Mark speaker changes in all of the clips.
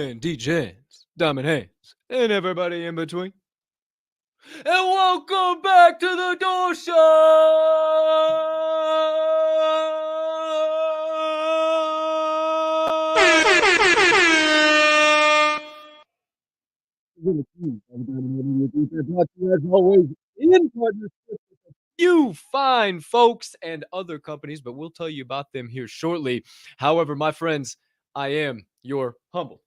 Speaker 1: GN Degens, Diamond Hands, and everybody in between. And welcome back to the Door Show! As always, in partnership with you fine folks and other companies, but we'll tell you about them here shortly. However, my friends, I am your humble,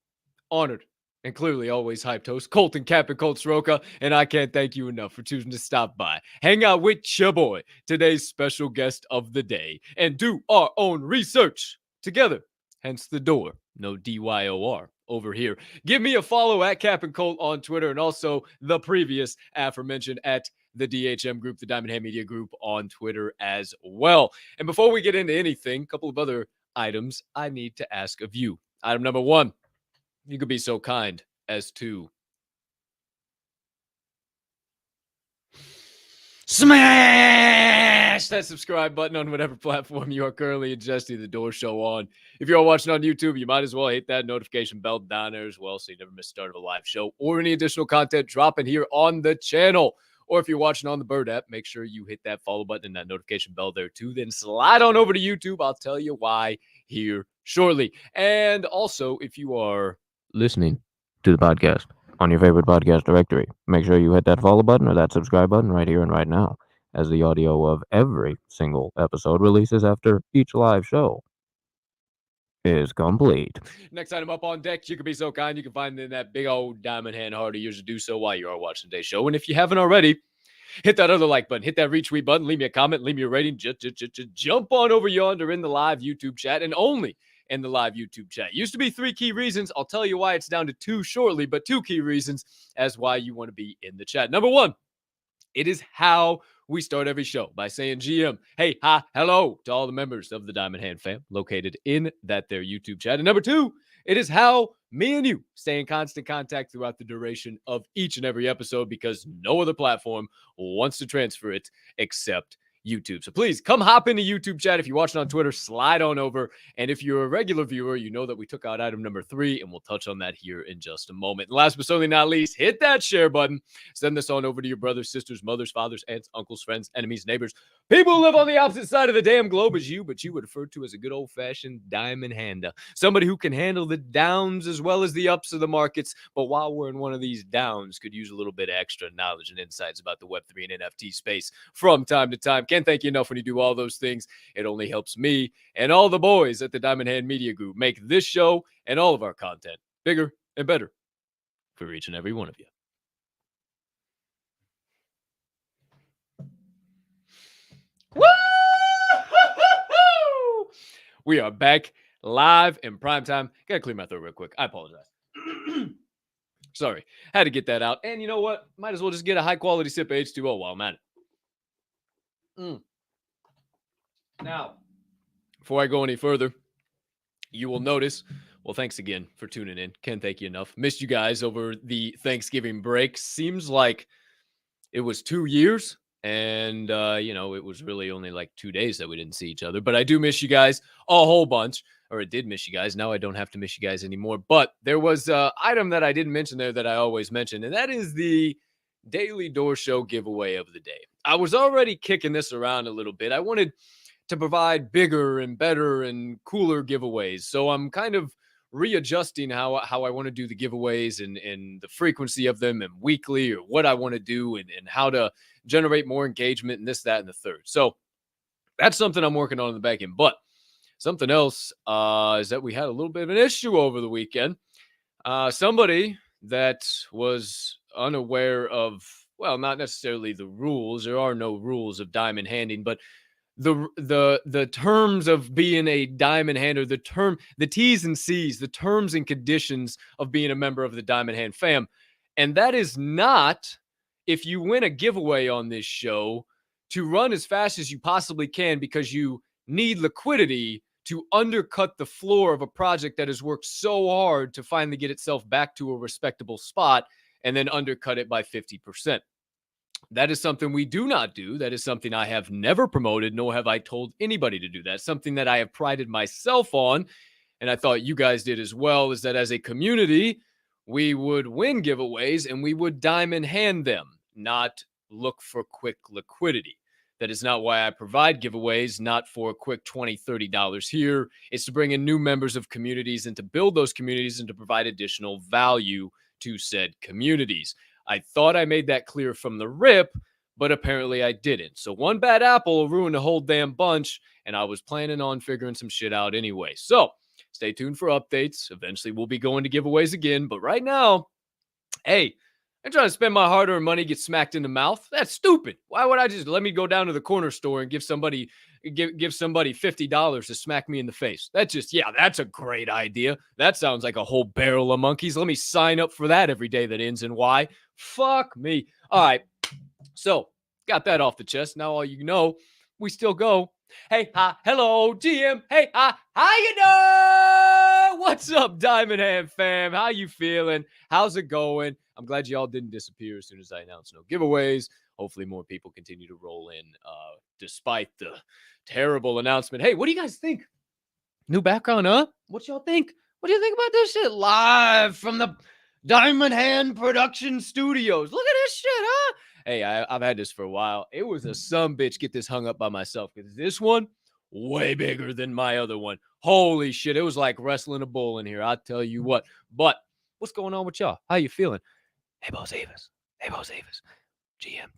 Speaker 1: honored, and clearly always hyped host, Colton Cap and Colt Soroka, and I can't thank you enough for choosing to stop by, hang out with your boy, today's special guest of the day, and do our own research together. Hence the door, no DYOR over here. Give me a follow at Cap and Colt on Twitter, and also the previous aforementioned at the DHM Group, the Diamond Hand Media Group on Twitter as well. And before we get into anything, a couple of other items I need to ask of you. Item number one, you could be so kind as to smash that subscribe button on whatever platform you are currently adjusting the Door Show on. If you're watching on YouTube, you might as well hit that notification bell down there as well so you never miss the start of a live show or any additional content dropping here on the channel. Or if you're watching on the Bird app, make sure you hit that follow button and that notification bell there too. Then slide on over to YouTube. I'll tell you why here shortly. And also, if you are listening to the podcast on your favorite podcast directory, make sure you hit that follow button or that subscribe button right here and right now, as the audio of every single episode releases after each live show is complete. Next item up on deck, you can be so kind, you can find in that big old diamond hand heart of yours to do so while you are watching today's show. And if you haven't already, hit that other like button, hit that retweet button, leave me a comment, leave me a rating, just jump on over yonder in the live YouTube chat, and only in the live YouTube chat. Used to be 3 key reasons. I'll tell you why it's down to 2 shortly, but 2 key reasons as why you want to be in the chat. Number 1, it is how we start every show by saying GM, hey, hi, hello to all the members of the Diamond Hand fam located in that their YouTube chat. And number 2, it is how me and you stay in constant contact throughout the duration of each and every episode, because no other platform wants to transfer it except YouTube. So please come hop into YouTube chat. If you're watching on Twitter, slide on over. And if you're a regular viewer, you know that we took out item number 3, and we'll touch on that here in just a moment. And last but certainly not least, hit that share button. Send this on over to your brothers, sisters, mothers, fathers, aunts, uncles, friends, enemies, neighbors, people who live on the opposite side of the damn globe as you, but you would refer to as a good old-fashioned diamond hander. Somebody who can handle the downs as well as the ups of the markets, but while we're in one of these downs, could use a little bit of extra knowledge and insights about the Web3 and NFT space from time to time. Can't thank you enough when you do all those things. It only helps me and all the boys at the Diamond Hand Media Group make this show and all of our content bigger and better for each and every one of you. Woo! We are back live in prime time. Gotta clear my throat real quick. I apologize. Sorry, had to get that out. And you know what? Might as well just get a high quality sip of H2O while I'm at it. Now, before I go any further, you will notice, well, thanks again for tuning in. Can't thank you enough. Missed you guys over the Thanksgiving break. Seems like it was 2 years, and, it was really only like 2 days that we didn't see each other. But I do miss you guys a whole bunch, or I did miss you guys. Now I don't have to miss you guys anymore. But there was an item that I didn't mention there that I always mention, and that is the Daily Door Show giveaway of the day. I was already kicking this around a little bit. I wanted to provide bigger and better and cooler giveaways. So I'm kind of readjusting how I want to do the giveaways and the frequency of them, and weekly, or what I want to do, and how to generate more engagement, and this, that, and the third. So that's something I'm working on in the back end. But something else is that we had a little bit of an issue over the weekend. Somebody that was unaware of, well, not necessarily the rules. There are no rules of diamond handing, but the terms of being a diamond hander, the T's and C's, the terms and conditions of being a member of the Diamond Hand fam. And that is not, if you win a giveaway on this show, to run as fast as you possibly can because you need liquidity to undercut the floor of a project that has worked so hard to finally get itself back to a respectable spot, and then undercut it by 50%. That is something we do not do. That is something I have never promoted, nor have I told anybody to do that. Something that I have prided myself on and I thought you guys did as well, is that as a community, we would win giveaways and we would diamond hand them, not look for quick liquidity. That is not why I provide giveaways, not for a quick $20, $30 here. It's to bring in new members of communities and to build those communities and to provide additional value to said communities. I thought I made that clear from the rip, but apparently I didn't. So one bad apple will ruin the whole damn bunch, and I was planning on figuring some shit out anyway. So stay tuned for updates. Eventually we'll be going to giveaways again, but right now, hey, I'm trying to spend my hard-earned money, get smacked in the mouth. That's stupid. Why would I just let me go down to the corner store and give somebody $50 to smack me in the face? That's a great idea. That sounds like a whole barrel of monkeys. Let me sign up for that every day that ends in Y. Fuck me. All right. So, got that off the chest. Now all you know, we still go. Hey, hi, hello, GM. Hey, hi, how you doing? What's up, Diamond Hand fam? How you feeling? How's it going? I'm glad y'all didn't disappear as soon as I announced no giveaways. Hopefully more people continue to roll in despite the terrible announcement. Hey, what do you guys think? New background, huh? What y'all think? What do you think about this shit? Live from the Diamond Hand Production Studios. Look at this shit, huh? Hey, I've had this for a while. It was a sumbitch get this hung up by myself because this one, way bigger than my other one. Holy shit. It was like wrestling a bull in here. I'll tell you what. But what's going on with y'all? How you feeling? Hey, Bocephus. Hey, Bocephus. GM.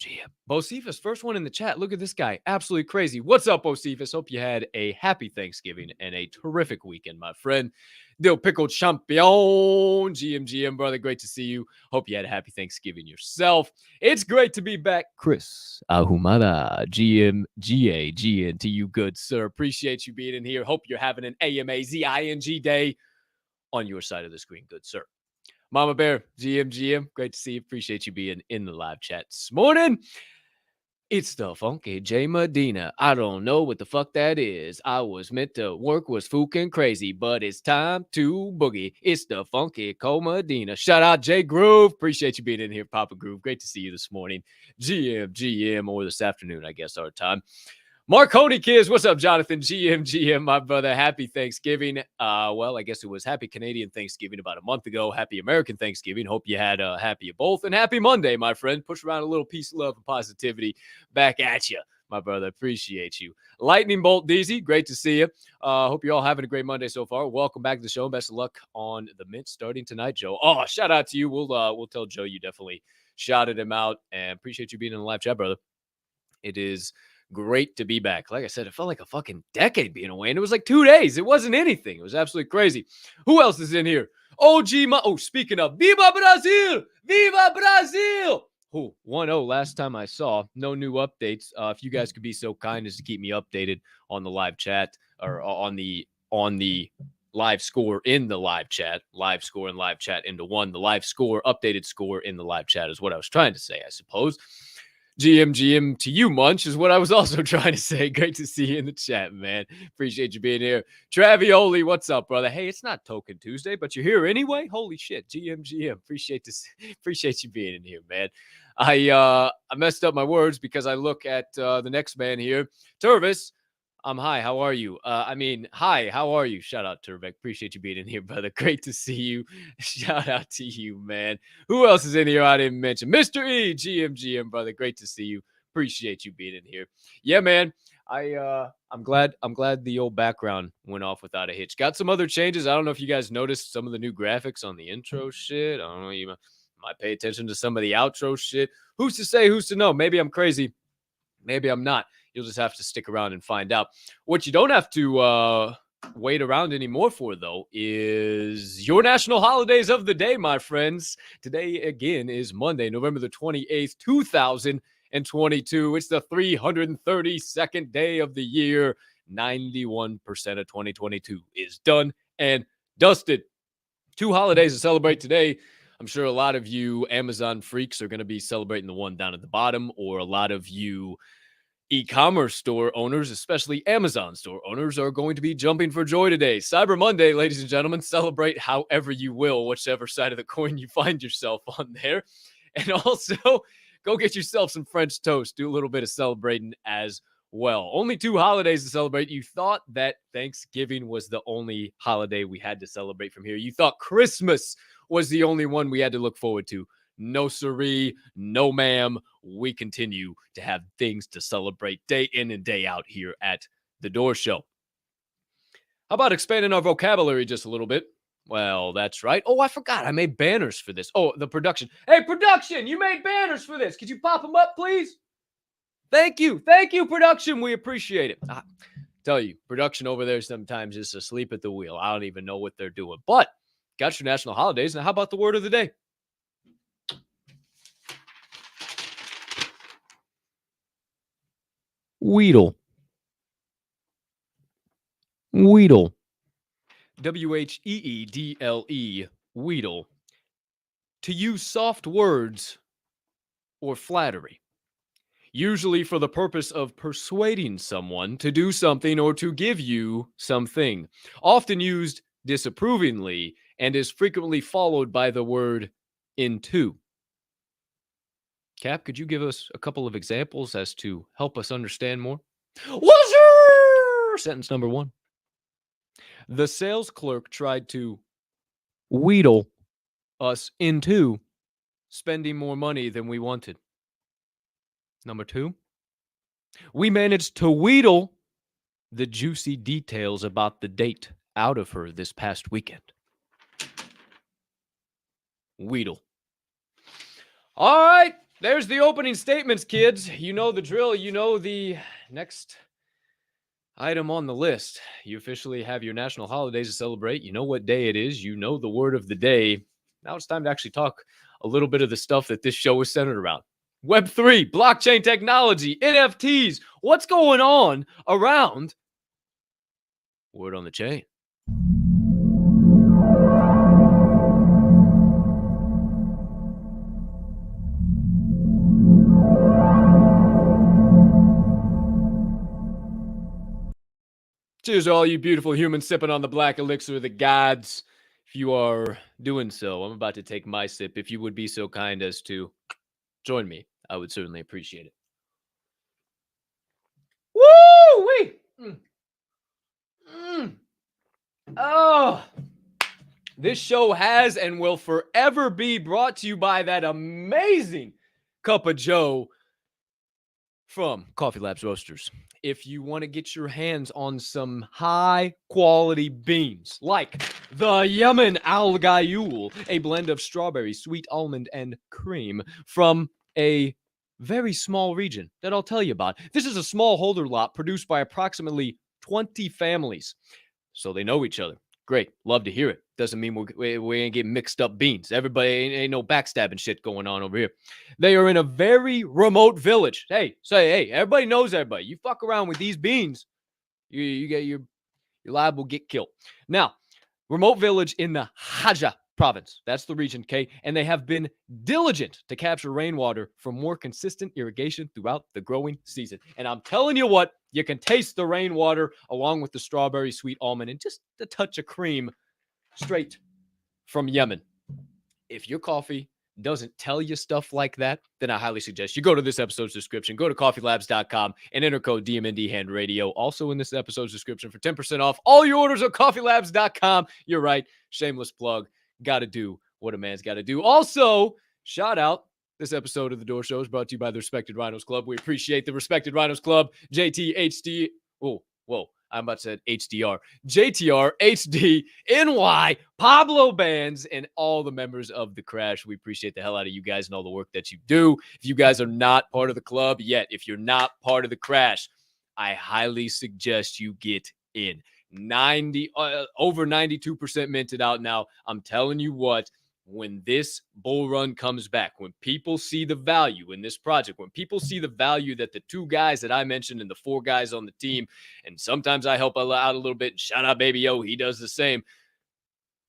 Speaker 1: Bocephus, first one in the chat. Look at this guy. Absolutely crazy. What's up, Bocephus? Hope you had a happy Thanksgiving and a terrific weekend, my friend. Dill Pickle Champion. GM, brother. Great to see you. Hope you had a happy Thanksgiving yourself. It's great to be back. Chris Ahumada. GA GN to you, good sir. Appreciate you being in here. Hope you're having an AMAZING day on your side of the screen, good sir. Mama Bear, GM, great to see you. Appreciate you being in the live chat this morning. It's the funky J Medina. I don't know what the fuck that is. I was meant to work, was fucking crazy, but it's time to boogie. It's the funky Cole Medina. Shout out J Groove. Appreciate you being in here, Papa Groove. Great to see you this morning. GM, or this afternoon, I guess, our time. Marconi Kids, what's up, Jonathan? GM, my brother. Happy Thanksgiving. Well, I guess it was happy Canadian Thanksgiving about a month ago. Happy American Thanksgiving. Hope you had happy of both. And happy Monday, my friend. Push around a little peace, love, and positivity back at you, my brother. Appreciate you. Lightning Bolt DZ, great to see you. Hope you're all having a great Monday so far. Welcome back to the show. Best of luck on the Mint starting tonight, Joe. Oh, shout out to you. We'll tell Joe you definitely shouted him out, and appreciate you being in the live chat, brother. It is great to be back. Like I said, it felt like a fucking decade being away, and it was like 2 days. It wasn't anything. It was absolutely crazy. Who else is in here? Speaking of, Viva Brazil! Viva Brazil! 1-0 last time I saw. No new updates. If you guys could be so kind as to keep me updated on the live chat or on the live score in the live chat. Live score and live chat into one. The live score, updated score in the live chat is what I was trying to say, I suppose. GM to you, Munch, is what I was also trying to say. Great to see you in the chat, man. Appreciate you being here. Travioli, what's up, brother? Hey, it's not Token Tuesday, but you're here anyway. Holy shit, GM. Appreciate you being in here, man. I messed up my words because I look at the next man here, Tervis. Hi, how are you? Hi, how are you? Shout out, Turbeck. Appreciate you being in here, brother. Great to see you. Shout out to you, man. Who else is in here I didn't mention? Mr. E, GM, brother. Great to see you. Appreciate you being in here. Yeah, man. I'm glad the old background went off without a hitch. Got some other changes. I don't know if you guys noticed some of the new graphics on the intro shit. I don't know. You might pay attention to some of the outro shit. Who's to say? Who's to know? Maybe I'm crazy. Maybe I'm not. You'll just have to stick around and find out. What you don't have to wait around anymore for, though, is your national holidays of the day, my friends. Today, again, is Monday, November the 28th, 2022. It's the 332nd day of the year. 91% of 2022 is done and dusted. 2 holidays to celebrate today. I'm sure a lot of you Amazon freaks are going to be celebrating the one down at the bottom, or a lot of you e-commerce store owners, especially Amazon store owners, are going to be jumping for joy today. Cyber Monday, ladies and gentlemen. Celebrate however you will, whichever side of the coin you find yourself on there. And also, go get yourself some French toast. Do a little bit of celebrating as well. Only 2 holidays to celebrate. You thought that Thanksgiving was the only holiday we had to celebrate from here. You thought Christmas was the only one we had to look forward to. No siree, no ma'am. We continue to have things to celebrate day in and day out here at The Door Show. How about expanding our vocabulary just a little bit? Well, that's right. Oh, I forgot. I made banners for this. Oh, the production. Hey, production, you made banners for this. Could you pop them up, please? Thank you. Thank you, production. We appreciate it. I tell you, production over there sometimes is asleep at the wheel. I don't even know what they're doing. But got your national holidays. Now, how about the word of the day? Weedle. Weedle. Wheedle. Weedle. To use soft words or flattery, usually for the purpose of persuading someone to do something or to give you something. Often used disapprovingly and is frequently followed by the word into. Cap, could you give us a couple of examples as to help us understand more? Sentence number 1. The sales clerk tried to wheedle us into spending more money than we wanted. Number 2. We managed to wheedle the juicy details about the date out of her this past weekend. Wheedle. All right. There's the opening statements, kids. You know the drill. You know the next item on the list. You officially have your national holidays to celebrate. You know what day it is. You know the word of the day. Now it's time to actually talk a little bit of the stuff that this show is centered around. Web3, blockchain technology, NFTs. What's going on around word on the chain? Cheers to all you beautiful humans sipping on the black elixir of the gods. If you are doing so, I'm about to take my sip. If you would be so kind as to join me, I would certainly appreciate it. Woo-wee! Oh, this show has and will forever be brought to you by that amazing cup of joe from Coffee Labs Roasters. If you want to get your hands on some high quality beans like the Yemen Al Gayul, a blend of strawberry, sweet almond, and cream from a very small region that I'll tell you about. This is a smallholder lot produced by approximately 20 families. So they know each other. Great. Love to hear it. Doesn't mean we ain't getting mixed up beans. Everybody ain't no backstabbing shit going on over here. They are in a very remote village. Hey, everybody knows everybody. You fuck around with these beans, you get your liable get killed. Now, remote village in the Haja province. That's the region, okay? And they have been diligent to capture rainwater for more consistent irrigation throughout the growing season. And I'm telling you what, you can taste the rainwater along with the strawberry, sweet almond, and just a touch of cream straight from Yemen. If your coffee doesn't tell you stuff like that, then I highly suggest you go to this episode's description, go to coffeelabs.com and enter code DMNDHandRadio. Also in this episode's description for 10% off all your orders at coffeelabs.com. You're right. Shameless plug. Got to do what a man's got to do. Also, shout out. This episode of The Door Show is brought to you by the Respected Rhinos Club. We appreciate the Respected Rhinos Club. JT, HD. Whoa. I'm about to say HDR. JTR, HD, NY, Pablo Bands, and all the members of The Crash. We appreciate the hell out of you guys and all the work that you do. If you guys are not part of the club yet, if you're not part of The Crash, I highly suggest you get in. Over 92% minted out now. I'm telling you what, when this bull run comes back, when people see the value in this project, when people see the value that the 2 guys that I mentioned and the 4 guys on the team, and sometimes I help out a little bit, and shout out Baby O, he does the same,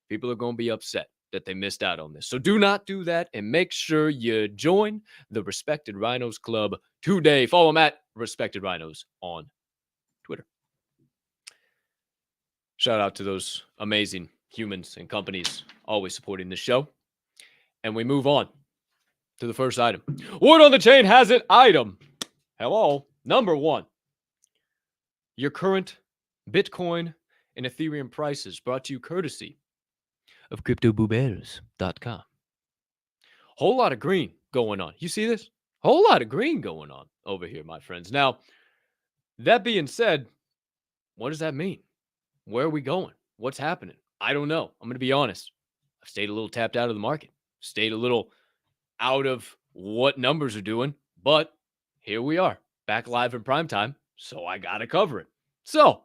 Speaker 1: people are going to be upset that they missed out on this. So do not do that, and make sure you join the Respected Rhinos Club today. Follow them at Respected Rhinos on Twitter. Shout out to those amazing humans and companies always supporting the show. And we move on to the first item. Word on the chain has it. Item. Hello. Number 1. your current Bitcoin and Ethereum prices, brought to you courtesy of CryptoBoobers.com. Whole lot of green going on. You see this? Whole lot of green going on over here, my friends. Now, that being said, what does that mean? Where are we going? What's happening? I don't know. I'm going to be honest. I've stayed a little tapped out of the market, stayed a little out of what numbers are doing, but here we are, back live in prime time, so I got to cover it. So,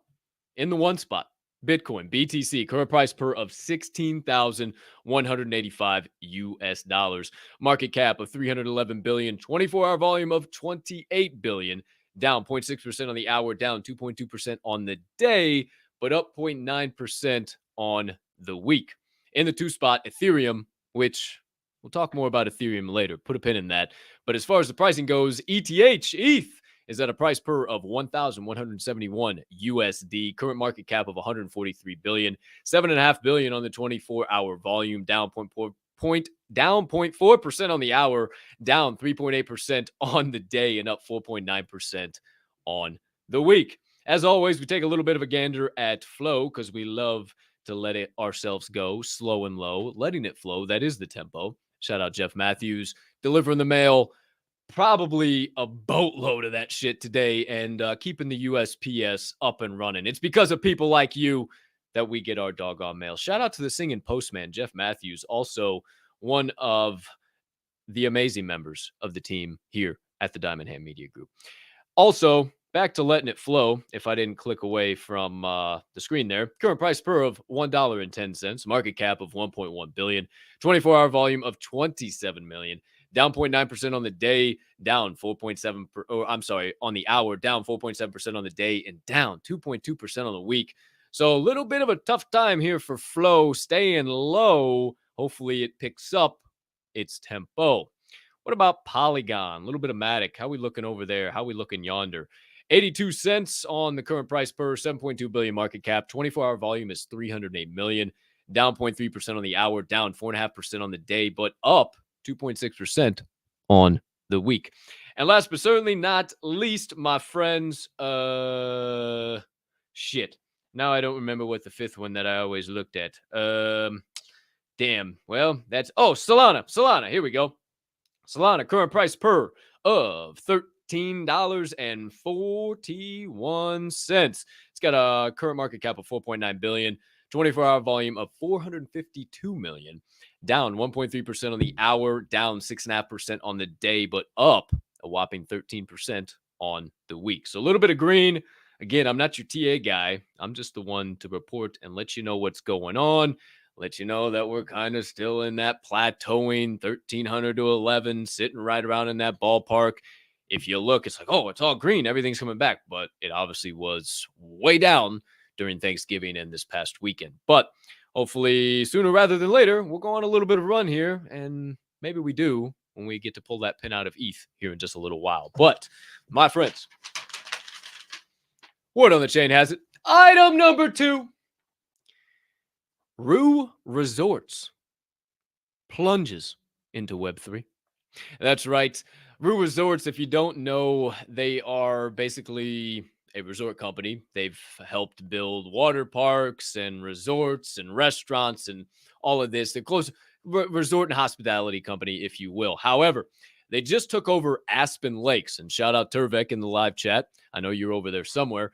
Speaker 1: in the one spot, Bitcoin, BTC, current price per of 16,185 US dollars. Market cap of 311 billion, 24-hour volume of 28 billion, down 0.6% on the hour, down 2.2% on the day, but up 0.9% on the week. In the two spot, Ethereum, which we'll talk more about Ethereum later. Put a pin in that. But as far as the pricing goes, ETH is at a price per of 1,171 USD. Current market cap of 143 billion, 7.5 billion on the 24-hour volume, down 0.4% on the hour, down 3.8% on the day, and up 4.9% on the week. As always, we take a little bit of a gander at flow because we love to let it ourselves go slow and low, letting it flow. That is the tempo. Shout out Jeff Matthews, delivering the mail. Probably a boatload of that shit today, and keeping the USPS up and running. It's because of people like you that we get our doggone mail. Shout out to the singing postman, Jeff Matthews, also one of the amazing members of the team here at the Diamond Hand Media Group. Also, back to letting it flow, if I didn't click away from the screen there. Current price per of $1.10, market cap of 1.1 billion, 24-hour volume of 27 million, down 0.9% on the day, down 4.7%, on the hour, down 4.7% on the day, and down 2.2% on the week. So a little bit of a tough time here for flow, staying low. Hopefully it picks up its tempo. What about Polygon? A little bit of Matic. How we looking over there? How we looking yonder? 82 cents on the current price per, 7.2 billion market cap. 24-hour volume is 308 million. Down 0.3% on the hour, down 4.5% on the day, but up 2.6% on the week. And last but certainly not least, my friends, shit. Now I don't remember what the fifth one that I always looked at. Damn. Well, that's, Solana. Solana. Here we go. Solana, current price per of $13.41. It's got a current market cap of 4.9 billion, 24-hour volume of 452 million, down 1.3% on the hour, down 6.5% on the day, but up a whopping 13% on the week. So a little bit of green. Again, I'm not your TA guy. I'm just the one to report and let you know what's going on. Let you know that we're kind of still in that plateauing 1,300 to 11, sitting right around in that ballpark. If you look, it's like, oh, it's all green. Everything's coming back. But it obviously was way down during Thanksgiving and this past weekend. But hopefully sooner rather than later, we'll go on a little bit of a run here. And maybe we do when we get to pull that pin out of ETH here in just a little while. But my friends, word on the chain has it. Item number 2. Rue Resorts plunges into Web3. That's right. Rue Resorts, if you don't know, they are basically a resort company. They've helped build water parks and resorts and restaurants and all of this. They're close resort and hospitality company, if you will. However, they just took over Aspen Lakes, and shout out Turvek in the live chat. I know you're over there somewhere.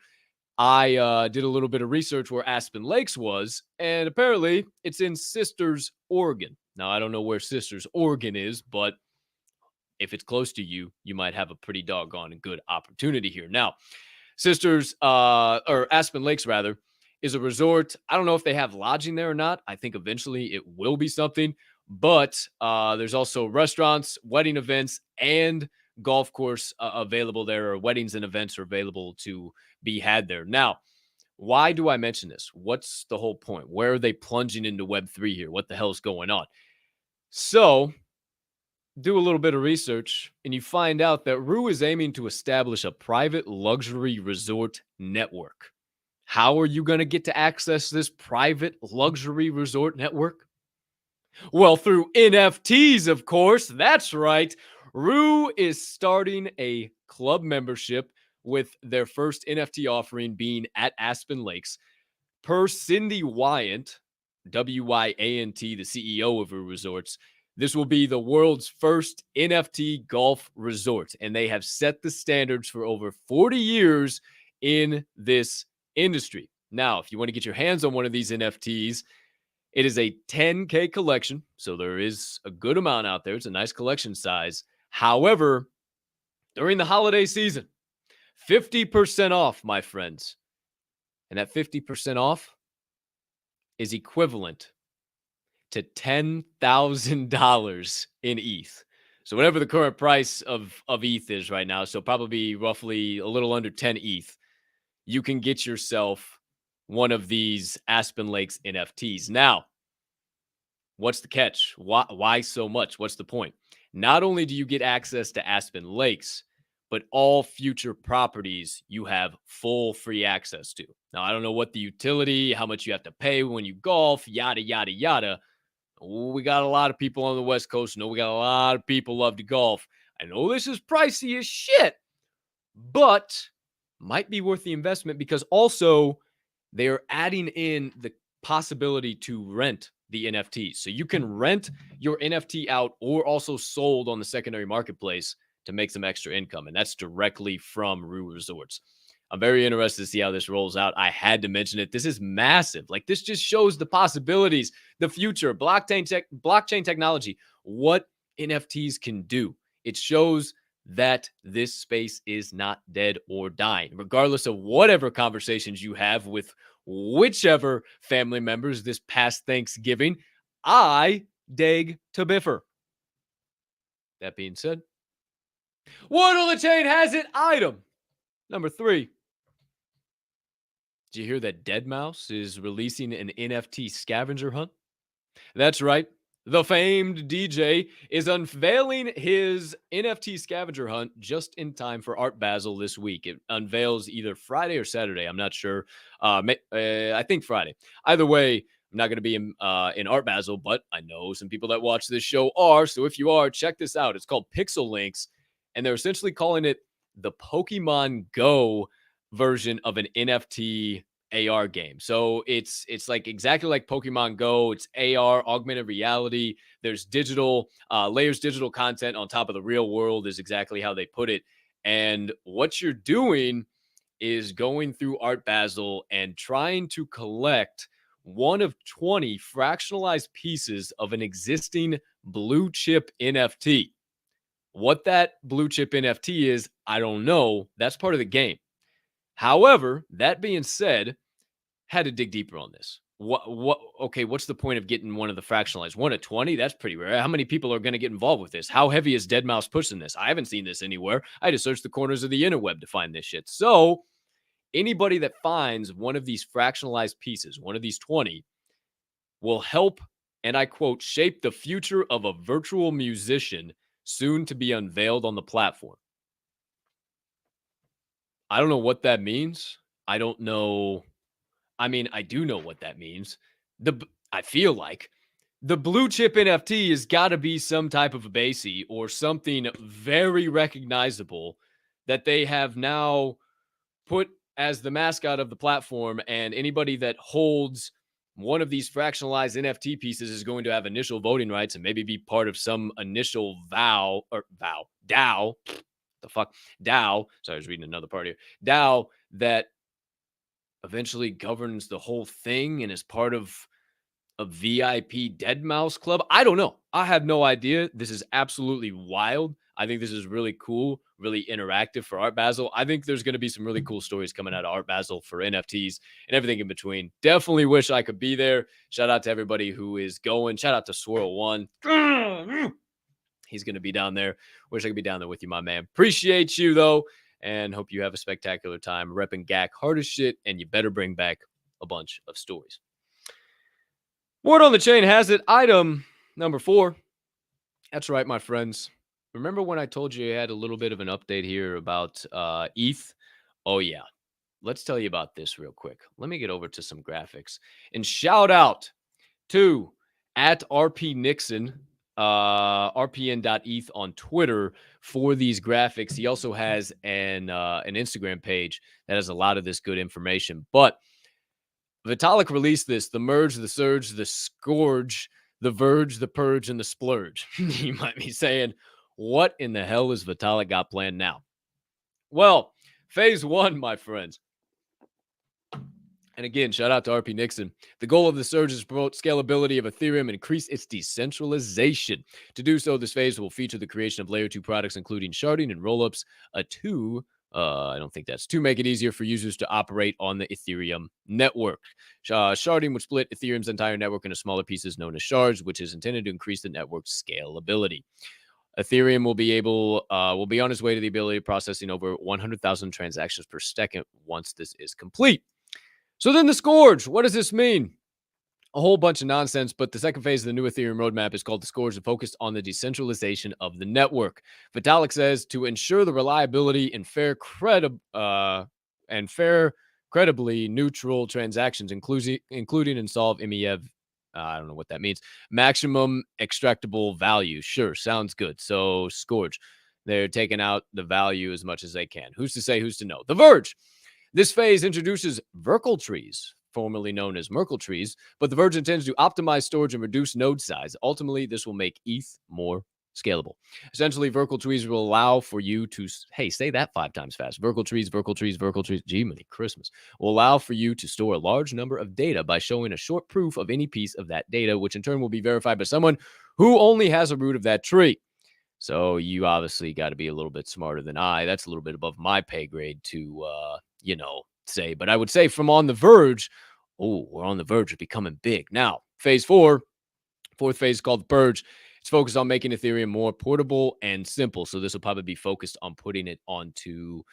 Speaker 1: I did a little bit of research where Aspen Lakes was, and apparently it's in Sisters, Oregon. Now, I don't know where Sisters, Oregon is, but if it's close to you, you might have a pretty doggone good opportunity here. Now, Sisters, or Aspen Lakes, rather, is a resort. I don't know if they have lodging there or not. I think eventually it will be something, but there's also restaurants, wedding events, and golf course available there, or weddings and events are available to be had there. Now, why do I mention this? What's the whole point? Where are they plunging into Web3 here? What the hell is going on? So, do a little bit of research, and you find out that Rue is aiming to establish a private luxury resort network. How are you going to get to access this private luxury resort network? Well, through NFTs, of course. That's right. Rue is starting a club membership with their first NFT offering being at Aspen Lakes. Per Cindy Wyant, W-Y-A-N-T, the CEO of Rue Resorts, this will be the world's first NFT golf resort, and they have set the standards for over 40 years in this industry. Now, if you want to get your hands on one of these NFTs, it is a 10K collection, so there is a good amount out there. It's a nice collection size. However, during the holiday season, 50% off, my friends. And that 50% off is equivalent to $10,000 in ETH. So whatever the current price of ETH is right now, so probably roughly a little under 10 ETH, you can get yourself one of these Aspen Lakes NFTs. Now, what's the catch? Why so much? What's the point? Not only do you get access to Aspen Lakes, but all future properties you have full free access to. Now, I don't know what the utility, how much you have to pay when you golf, yada, yada, yada. We got a lot of people on the West Coast. We got a lot of people love to golf. I know this is pricey as shit, but might be worth the investment because also they're adding in the possibility to rent the NFTs. So you can rent your NFT out or also sold on the secondary marketplace to make some extra income. And that's directly from Rue Resorts. I'm very interested to see how this rolls out. I had to mention it. This is massive. Like, this just shows the possibilities, the future, blockchain technology, what NFTs can do. It shows that this space is not dead or dying, regardless of whatever conversations you have with whichever family members this past Thanksgiving. I dig to biffer. That being said, word on the chain has it. Item number 3. Did you hear that deadmau5 is releasing an NFT scavenger hunt? That's right. The famed DJ is unveiling his NFT scavenger hunt just in time for Art Basel this week. It unveils either Friday or Saturday. I'm not sure. I think Friday. Either way, I'm not going to be in Art Basel, but I know some people that watch this show are. So if you are, check this out. It's called Pixel Links, and they're essentially calling it the Pokemon Go version of an NFT AR game. So it's like exactly like Pokemon Go. It's AR, augmented reality. There's digital layers, digital content on top of the real world is exactly how they put it. And what you're doing is going through Art Basel and trying to collect one of 20 fractionalized pieces of an existing blue chip NFT. What that blue chip NFT is, I don't know. That's part of the game. However, that being said, had to dig deeper on this. Okay, what's the point of getting one of the fractionalized? 1 of 20? That's pretty rare. How many people are going to get involved with this? How heavy is deadmau5 pushing this? I haven't seen this anywhere. I had to search the corners of the interweb to find this shit. So anybody that finds one of these fractionalized pieces, one of these 20, will help, and I quote, shape the future of a virtual musician soon to be unveiled on the platform. I don't know what that means. I don't know. I mean, I do know what that means. I feel like the blue chip NFT has got to be some type of a basey or something very recognizable that they have now put as the mascot of the platform. And anybody that holds one of these fractionalized NFT pieces is going to have initial voting rights and maybe be part of some initial DAO. The fuck? DAO. Sorry, I was reading another part here. DAO that eventually governs the whole thing and is part of a VIP deadmau5 club. I don't know. I have no idea. This is absolutely wild. I think this is really cool, really interactive for Art Basel. I think there's going to be some really cool stories coming out of Art Basel for NFTs and everything in between. Definitely wish I could be there. Shout out to everybody who is going. Shout out to Swirl One. He's going to be down there. Wish I could be down there with you, my man. Appreciate you, though, and hope you have a spectacular time repping GAC hard as shit, and you better bring back a bunch of stories. Word on the chain has it. Item number 4. That's right, my friends. Remember when I told you I had a little bit of an update here about ETH? Oh, yeah. Let's tell you about this real quick. Let me get over to some graphics. And shout out to @RP Nixon rpn.eth on Twitter for these graphics. He also has an Instagram page that has a lot of this good information. But Vitalik released this: the merge, the surge, the scourge, the verge, the purge, and the splurge. You might be saying, what in the hell is Vitalik got planned now? Well, phase one, my friends. And again, shout out to RP Nixon. The goal of the surge is to promote scalability of Ethereum and increase its decentralization. To do so, this phase will feature the creation of layer 2 products, including sharding and rollups, I don't think that's to make it easier for users to operate on the Ethereum network. Sharding would split Ethereum's entire network into smaller pieces known as shards, which is intended to increase the network's scalability. Ethereum will be on its way to the ability of processing over 100,000 transactions per second once this is complete. So then the scourge, what does this mean? A whole bunch of nonsense, but the second phase of the new Ethereum roadmap is called the scourge and focused on the decentralization of the network. Vitalik says to ensure the reliability and fair, credibly neutral transactions, including and solve MEV. I don't know what that means. Maximum extractable value. Sure, sounds good. So scourge, they're taking out the value as much as they can. Who's to say? Who's to know? The Verge. This phase introduces Verkle trees, formerly known as Merkle trees, but the Verge intends to optimize storage and reduce node size. Ultimately, this will make ETH more scalable. Essentially, Verkle trees will allow for you to, hey, say that 5 times fast. Verkle trees, Verkle trees, Verkle trees, Jiminy Christmas, will allow for you to store a large number of data by showing a short proof of any piece of that data, which in turn will be verified by someone who only has a root of that tree. So you obviously got to be a little bit smarter than I. That's a little bit above my pay grade to, say. But I would say from on the verge, we're on the verge of becoming big. Now, phase 4, fourth phase called the Purge. It's focused on making Ethereum more portable and simple. So this will probably be focused on putting it onto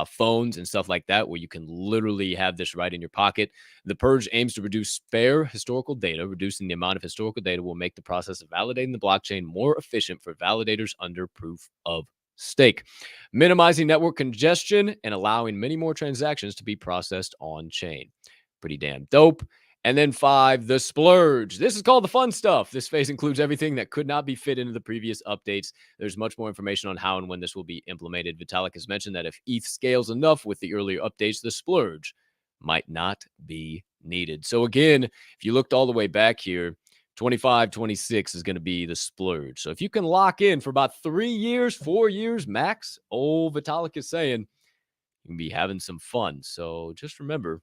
Speaker 1: phones and stuff like that, where you can literally have this right in your pocket. The Purge aims to reduce fair historical data. Reducing the amount of historical data will make the process of validating the blockchain more efficient for validators under proof of stake, minimizing network congestion and allowing many more transactions to be processed on chain. Pretty damn dope. And then 5, the splurge. This is called the fun stuff. This phase includes everything that could not be fit into the previous updates. There's much more information on how and when this will be implemented. Vitalik has mentioned that if ETH scales enough with the earlier updates, the splurge might not be needed. So again, if you looked all the way back here, 25, 26 is going to be the splurge. So if you can lock in for about 3 years, 4 years max, Vitalik is saying you can be having some fun. So just remember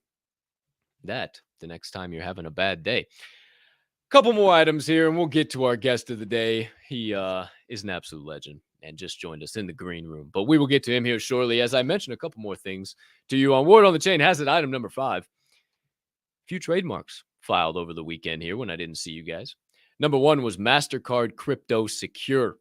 Speaker 1: that the next time you're having a bad day. Couple more items here, and we'll get to our guest of the day. He is an absolute legend and just joined us in the green room. But we will get to him here shortly. As I mentioned, a couple more things to you on Word on the Chain has it. Item number 5. Few trademarks filed over the weekend here when I didn't see you guys. Number 1 was MasterCard Crypto Secure.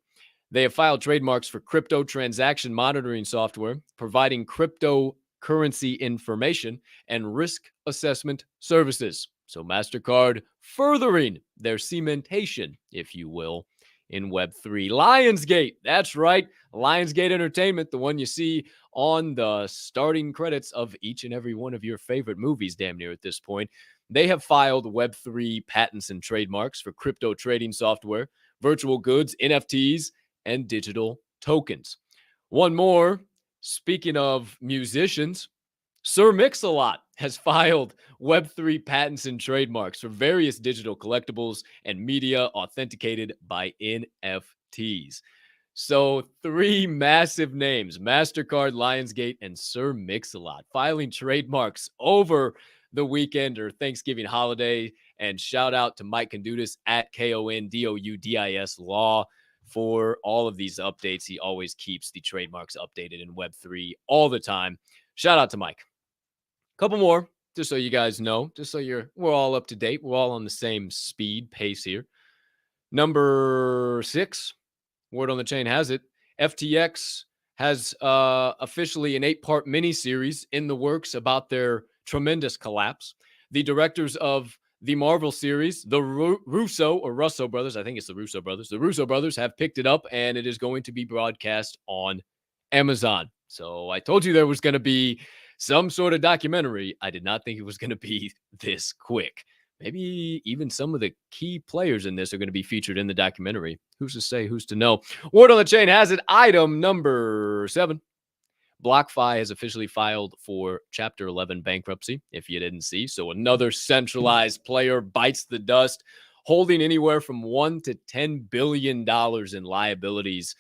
Speaker 1: They have filed trademarks for crypto transaction monitoring software, providing cryptocurrency information and risk assessment services. So MasterCard furthering their cementation, if you will, in Web3. Lionsgate, that's right. Lionsgate Entertainment, the one you see on the starting credits of each and every one of your favorite movies, damn near at this point. They have filed Web3 patents and trademarks for crypto trading software, virtual goods, NFTs, and digital tokens. One more, speaking of musicians, Sir Mix-a-Lot has filed Web3 patents and trademarks for various digital collectibles and media authenticated by NFTs. So 3 massive names, MasterCard, Lionsgate, and Sir Mix-a-Lot, filing trademarks over the weekend or Thanksgiving holiday. And shout out to Mike Kondudis at KONDOUDIS Law for all of these updates. He always keeps the trademarks updated in Web3 all the time. Shout out to Mike. Couple more, just so you guys know, just so we're all up to date. We're all on the same speed pace here. Number 6, Word on the Chain has it. FTX has officially an 8-part mini-series in the works about their tremendous collapse. The directors of the Marvel series, the Russo brothers, I think it's the Russo brothers. The Russo brothers have picked it up, and it is going to be broadcast on Amazon. So I told you there was going to be some sort of documentary. I did not think it was going to be this quick. maybe even some of the key players in this are going to be featured in the documentary. Who's to say? Who's to know? Word on the chain has it. Item number 7. BlockFi has officially filed for Chapter 11 bankruptcy, if you didn't see. So another centralized player bites the dust, holding anywhere from $1 to $10 billion in liabilities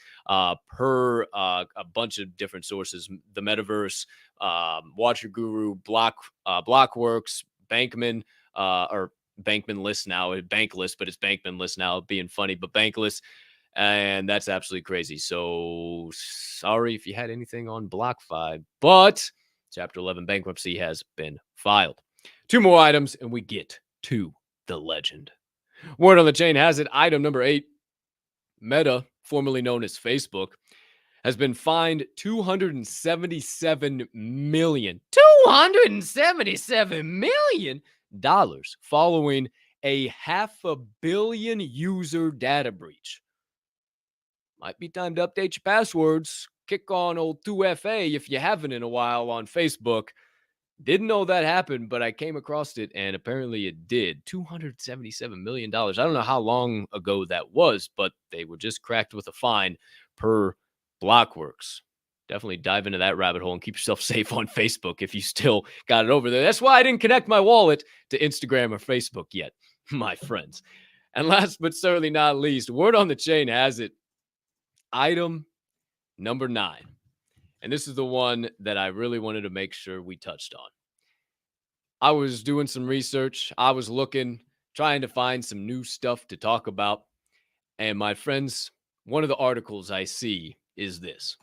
Speaker 1: per a bunch of different sources. The Metaverse, Watcher Guru, Blockworks, Bankman, or Bankman List now, Bankless, but it's Bankman List now, being funny, but Bankless. And that's absolutely crazy. So sorry if you had anything on BlockFi, but Chapter 11 bankruptcy has been filed. 2 more items, and we get to the legend. Word on the chain has it. Item number 8. Meta, formerly known as Facebook, has been fined $277 million following a $500 million user data breach. Might be time to update your passwords. Kick on old 2FA if you haven't in a while on Facebook. Didn't know that happened, but I came across it, and apparently it did. $277 million. I don't know how long ago that was, but they were just cracked with a fine per Blockworks. Definitely dive into that rabbit hole and keep yourself safe on Facebook if you still got it over there. That's why I didn't connect my wallet to Instagram or Facebook yet, my friends. And last but certainly not least, word on the chain has it. Item number 9. And this is the one that I really wanted to make sure we touched on. I was doing some research. I was looking, trying to find some new stuff to talk about. And my friends, one of the articles I see is this.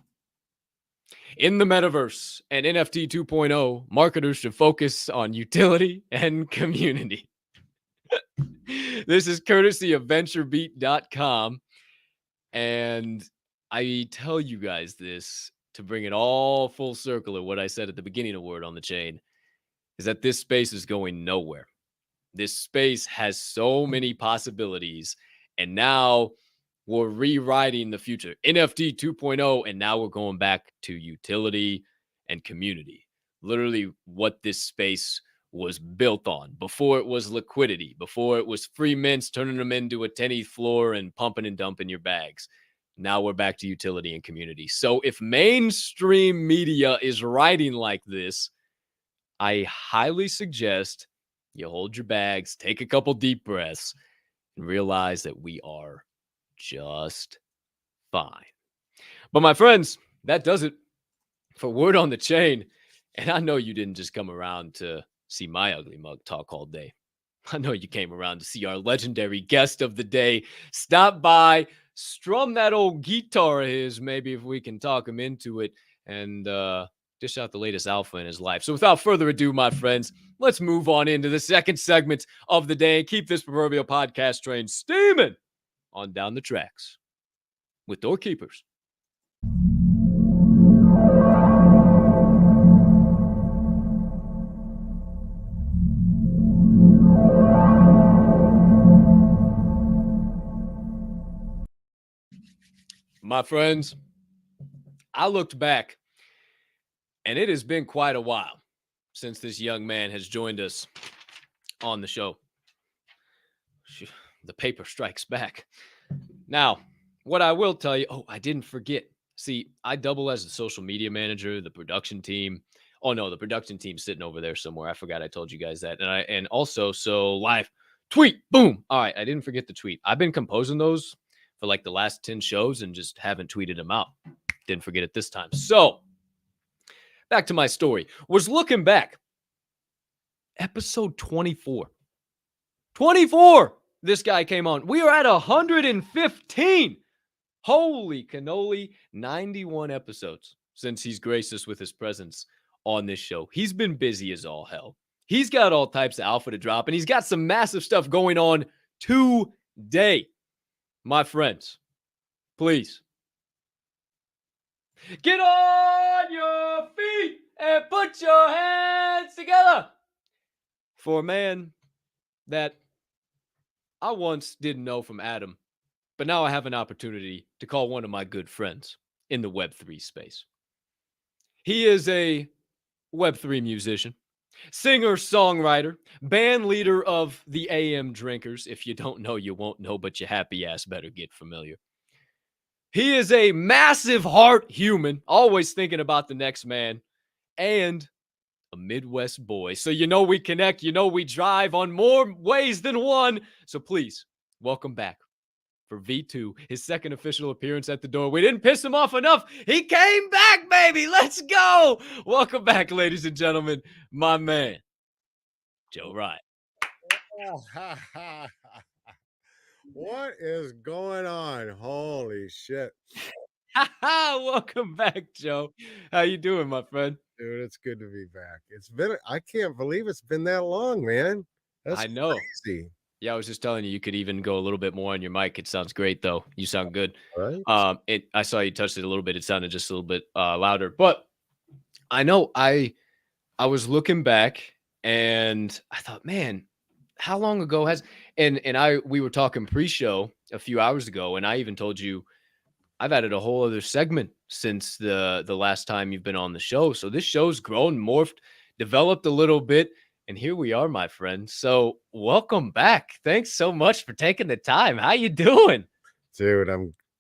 Speaker 1: In the metaverse and NFT 2.0, marketers should focus on utility and community. This is courtesy of venturebeat.com. And I tell you guys this to bring it all full circle of what I said at the beginning of Word on the Chain, is that this space is going nowhere. This space has so many possibilities, and now we're rewriting the future. NFT 2.0, and now we're going back to utility and community. Literally what this space was built on. Before it was liquidity, before it was free mints, turning them into a 10th floor and pumping and dumping your bags. Now we're back to utility and community. So if mainstream media is writing like this, I highly suggest you hold your bags, take a couple deep breaths, and realize that we are just fine. But my friends, that does it for Word on the Chain. And I know you didn't just come around to see my ugly mug talk all day. I know you came around to see our legendary guest of the day. Stop by, strum that old guitar of his, maybe if we can talk him into it, and dish out the latest alpha in his life. So without further ado, my friends, let's move on into the second segment of the day and keep this proverbial podcast train steaming on down the tracks with DOORkeepers. My friends, I looked back, and it has been quite a while since this young man has joined us on the show. The paper strikes back. Now, what I will tell you, I didn't forget. See, I double as the social media manager, the production team. Oh no, the production team's sitting over there somewhere. I forgot I told you guys that. And also, so live tweet, boom. All right, I didn't forget the tweet. I've been composing those for like the last 10 shows and just haven't tweeted them out. Didn't forget it this time. So, back to my story. Was looking back. Episode 24. 24! This guy came on. We are at 115. Holy cannoli. 91 episodes since he's graced us with his presence on this show. He's been busy as all hell. He's got all types of alpha to drop, and he's got some massive stuff going on today. My friends, please get on your feet and put your hands together for a man that I once didn't know from Adam, but now I have an opportunity to call one of my good friends in the Web3 space. He is a Web3 musician. singer, songwriter, band leader of the AM Drinkers. If you don't know, you won't know, but your happy ass better get familiar. He is a massive heart human, always thinking about the next man, and a Midwest boy. So you know we connect, you know we drive on more ways than one. So please, welcome back for V2, his second official appearance at the door. We didn't piss him off enough. He came back, baby. Let's go. Welcome back, ladies and gentlemen, my man, Joe Rian.
Speaker 2: What is going on? Holy shit.
Speaker 1: Welcome back, Joe. How you doing, my friend?
Speaker 2: Dude, it's good to be back. I can't believe it's been that long, man. That's
Speaker 1: I know.
Speaker 2: crazy.
Speaker 1: Yeah, I was just telling you, you could even go a little bit more on your mic. It sounds great, though. You sound good.
Speaker 2: Right?
Speaker 1: I saw you touched it a little bit. It sounded just a little bit louder, but I know I was looking back and I thought, man, how long ago has and we were talking pre-show a few hours ago, and I even told you I've added a whole other segment since the last time you've been on the show. So this show's grown, morphed, developed a little bit, and here we are, my friend. So welcome back. Thanks so much for taking the time. How you doing?
Speaker 2: Dude,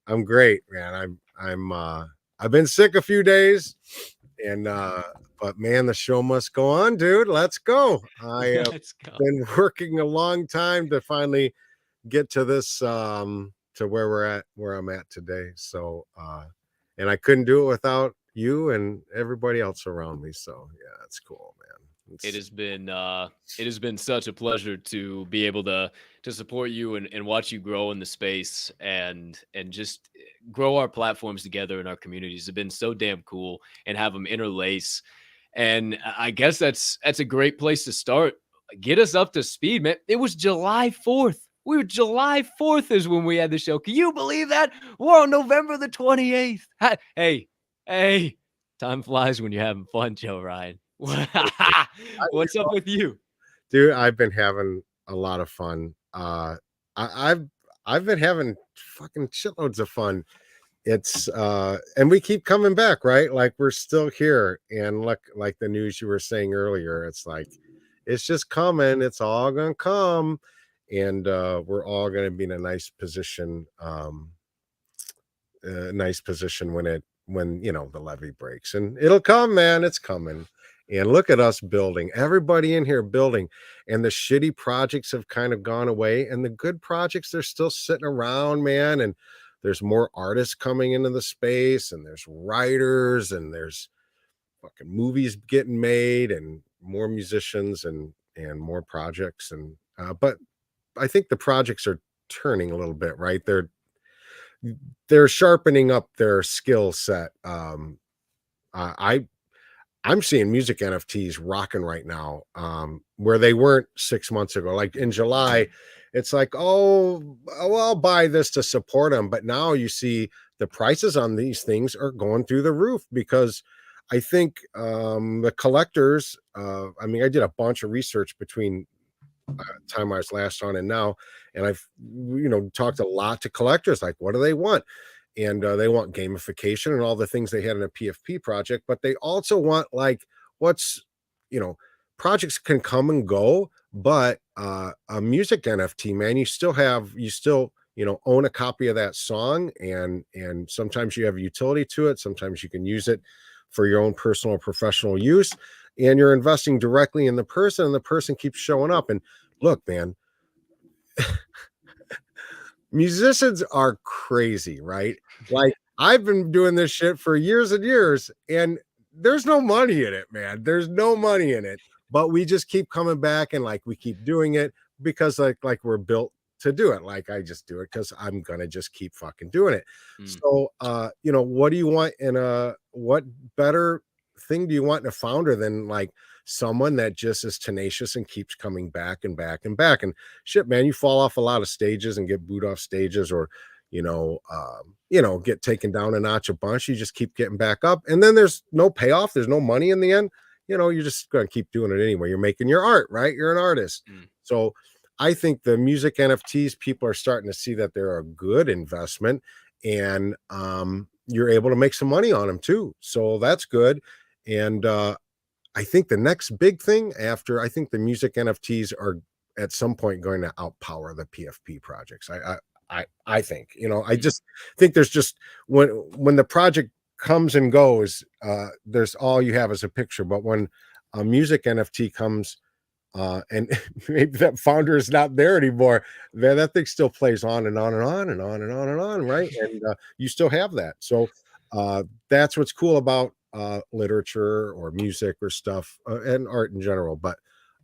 Speaker 2: I'm great, man. I've been sick a few days and but man, the show must go on, dude. Let's go. I have
Speaker 1: Let's go.
Speaker 2: been working a long time to finally get to this to where I'm at today. So and I couldn't do it without you and everybody else around me. So yeah, it's cool, man.
Speaker 1: It has been such a pleasure to be able to support you and watch you grow in the space and just grow our platforms together in our communities. It's been so damn cool and have them interlace. And I guess that's a great place to start. Get us up to speed, man. It was July 4th. We were July 4th is when we had the show. Can you believe that? We're on November the 28th. Hey, time flies when you're having fun, Joe Rian. What's up with you?
Speaker 2: Dude, I've been having a lot of fun. I've been having fucking shitloads of fun. It's and we keep coming back, right? Like we're still here. And look, like the news you were saying earlier, it's like it's just coming, it's all gonna come, and we're all gonna be in a nice position, when you know the levee breaks, and it'll come, man. It's coming. And look at us building, everybody in here building, and the shitty projects have kind of gone away, and the good projects, they're still sitting around, man. And there's more artists coming into the space, and there's writers, and there's fucking movies getting made, and more musicians, and more projects. And but I think the projects are turning a little bit, right? They're sharpening up their skill set. I I'm seeing music NFTs rocking right now, where they weren't 6 months ago. Like in July, it's like, oh, well, I'll buy this to support them. But now you see the prices on these things are going through the roof because I think the collectors, I mean, I did a bunch of research between time I was last on and now, and I've talked a lot to collectors, like what do they want? And they want gamification and all the things they had in a PFP project, but they also want like what's you know projects can come and go, but a music NFT, man, you still own a copy of that song, and sometimes you have a utility to it, sometimes you can use it for your own personal or professional use, and you're investing directly in the person, and the person keeps showing up. And look, man, musicians are crazy, right? Like I've been doing this shit for years and years, and there's no money in it, man. There's no money in it, but we just keep coming back, and like we keep doing it because like we're built to do it. Like I just do it because I'm gonna just keep fucking doing it.
Speaker 1: Mm.
Speaker 2: So what do you want in a what better thing do you want in a founder than like someone that just is tenacious and keeps coming back and back and back? And shit, man, you fall off a lot of stages and get booed off stages, or get taken down a notch a bunch. You just keep getting back up, and then there's no payoff, there's no money in the end. You're just gonna keep doing it anyway. You're making your art, right? You're an artist. So I think the music NFTs, people are starting to see that they're a good investment, and you're able to make some money on them too. So that's good. And I think the next big thing after, I think the music NFTs are at some point going to outpower the PFP projects. I think, I
Speaker 1: Mm,
Speaker 2: just think there's just when the project comes and goes, there's all you have is a picture. But when a music NFT comes, and maybe that founder is not there anymore, man, that thing still plays on and on and on and on and on and on, right? And you still have that. So that's what's cool about literature or music or stuff, and art in general. But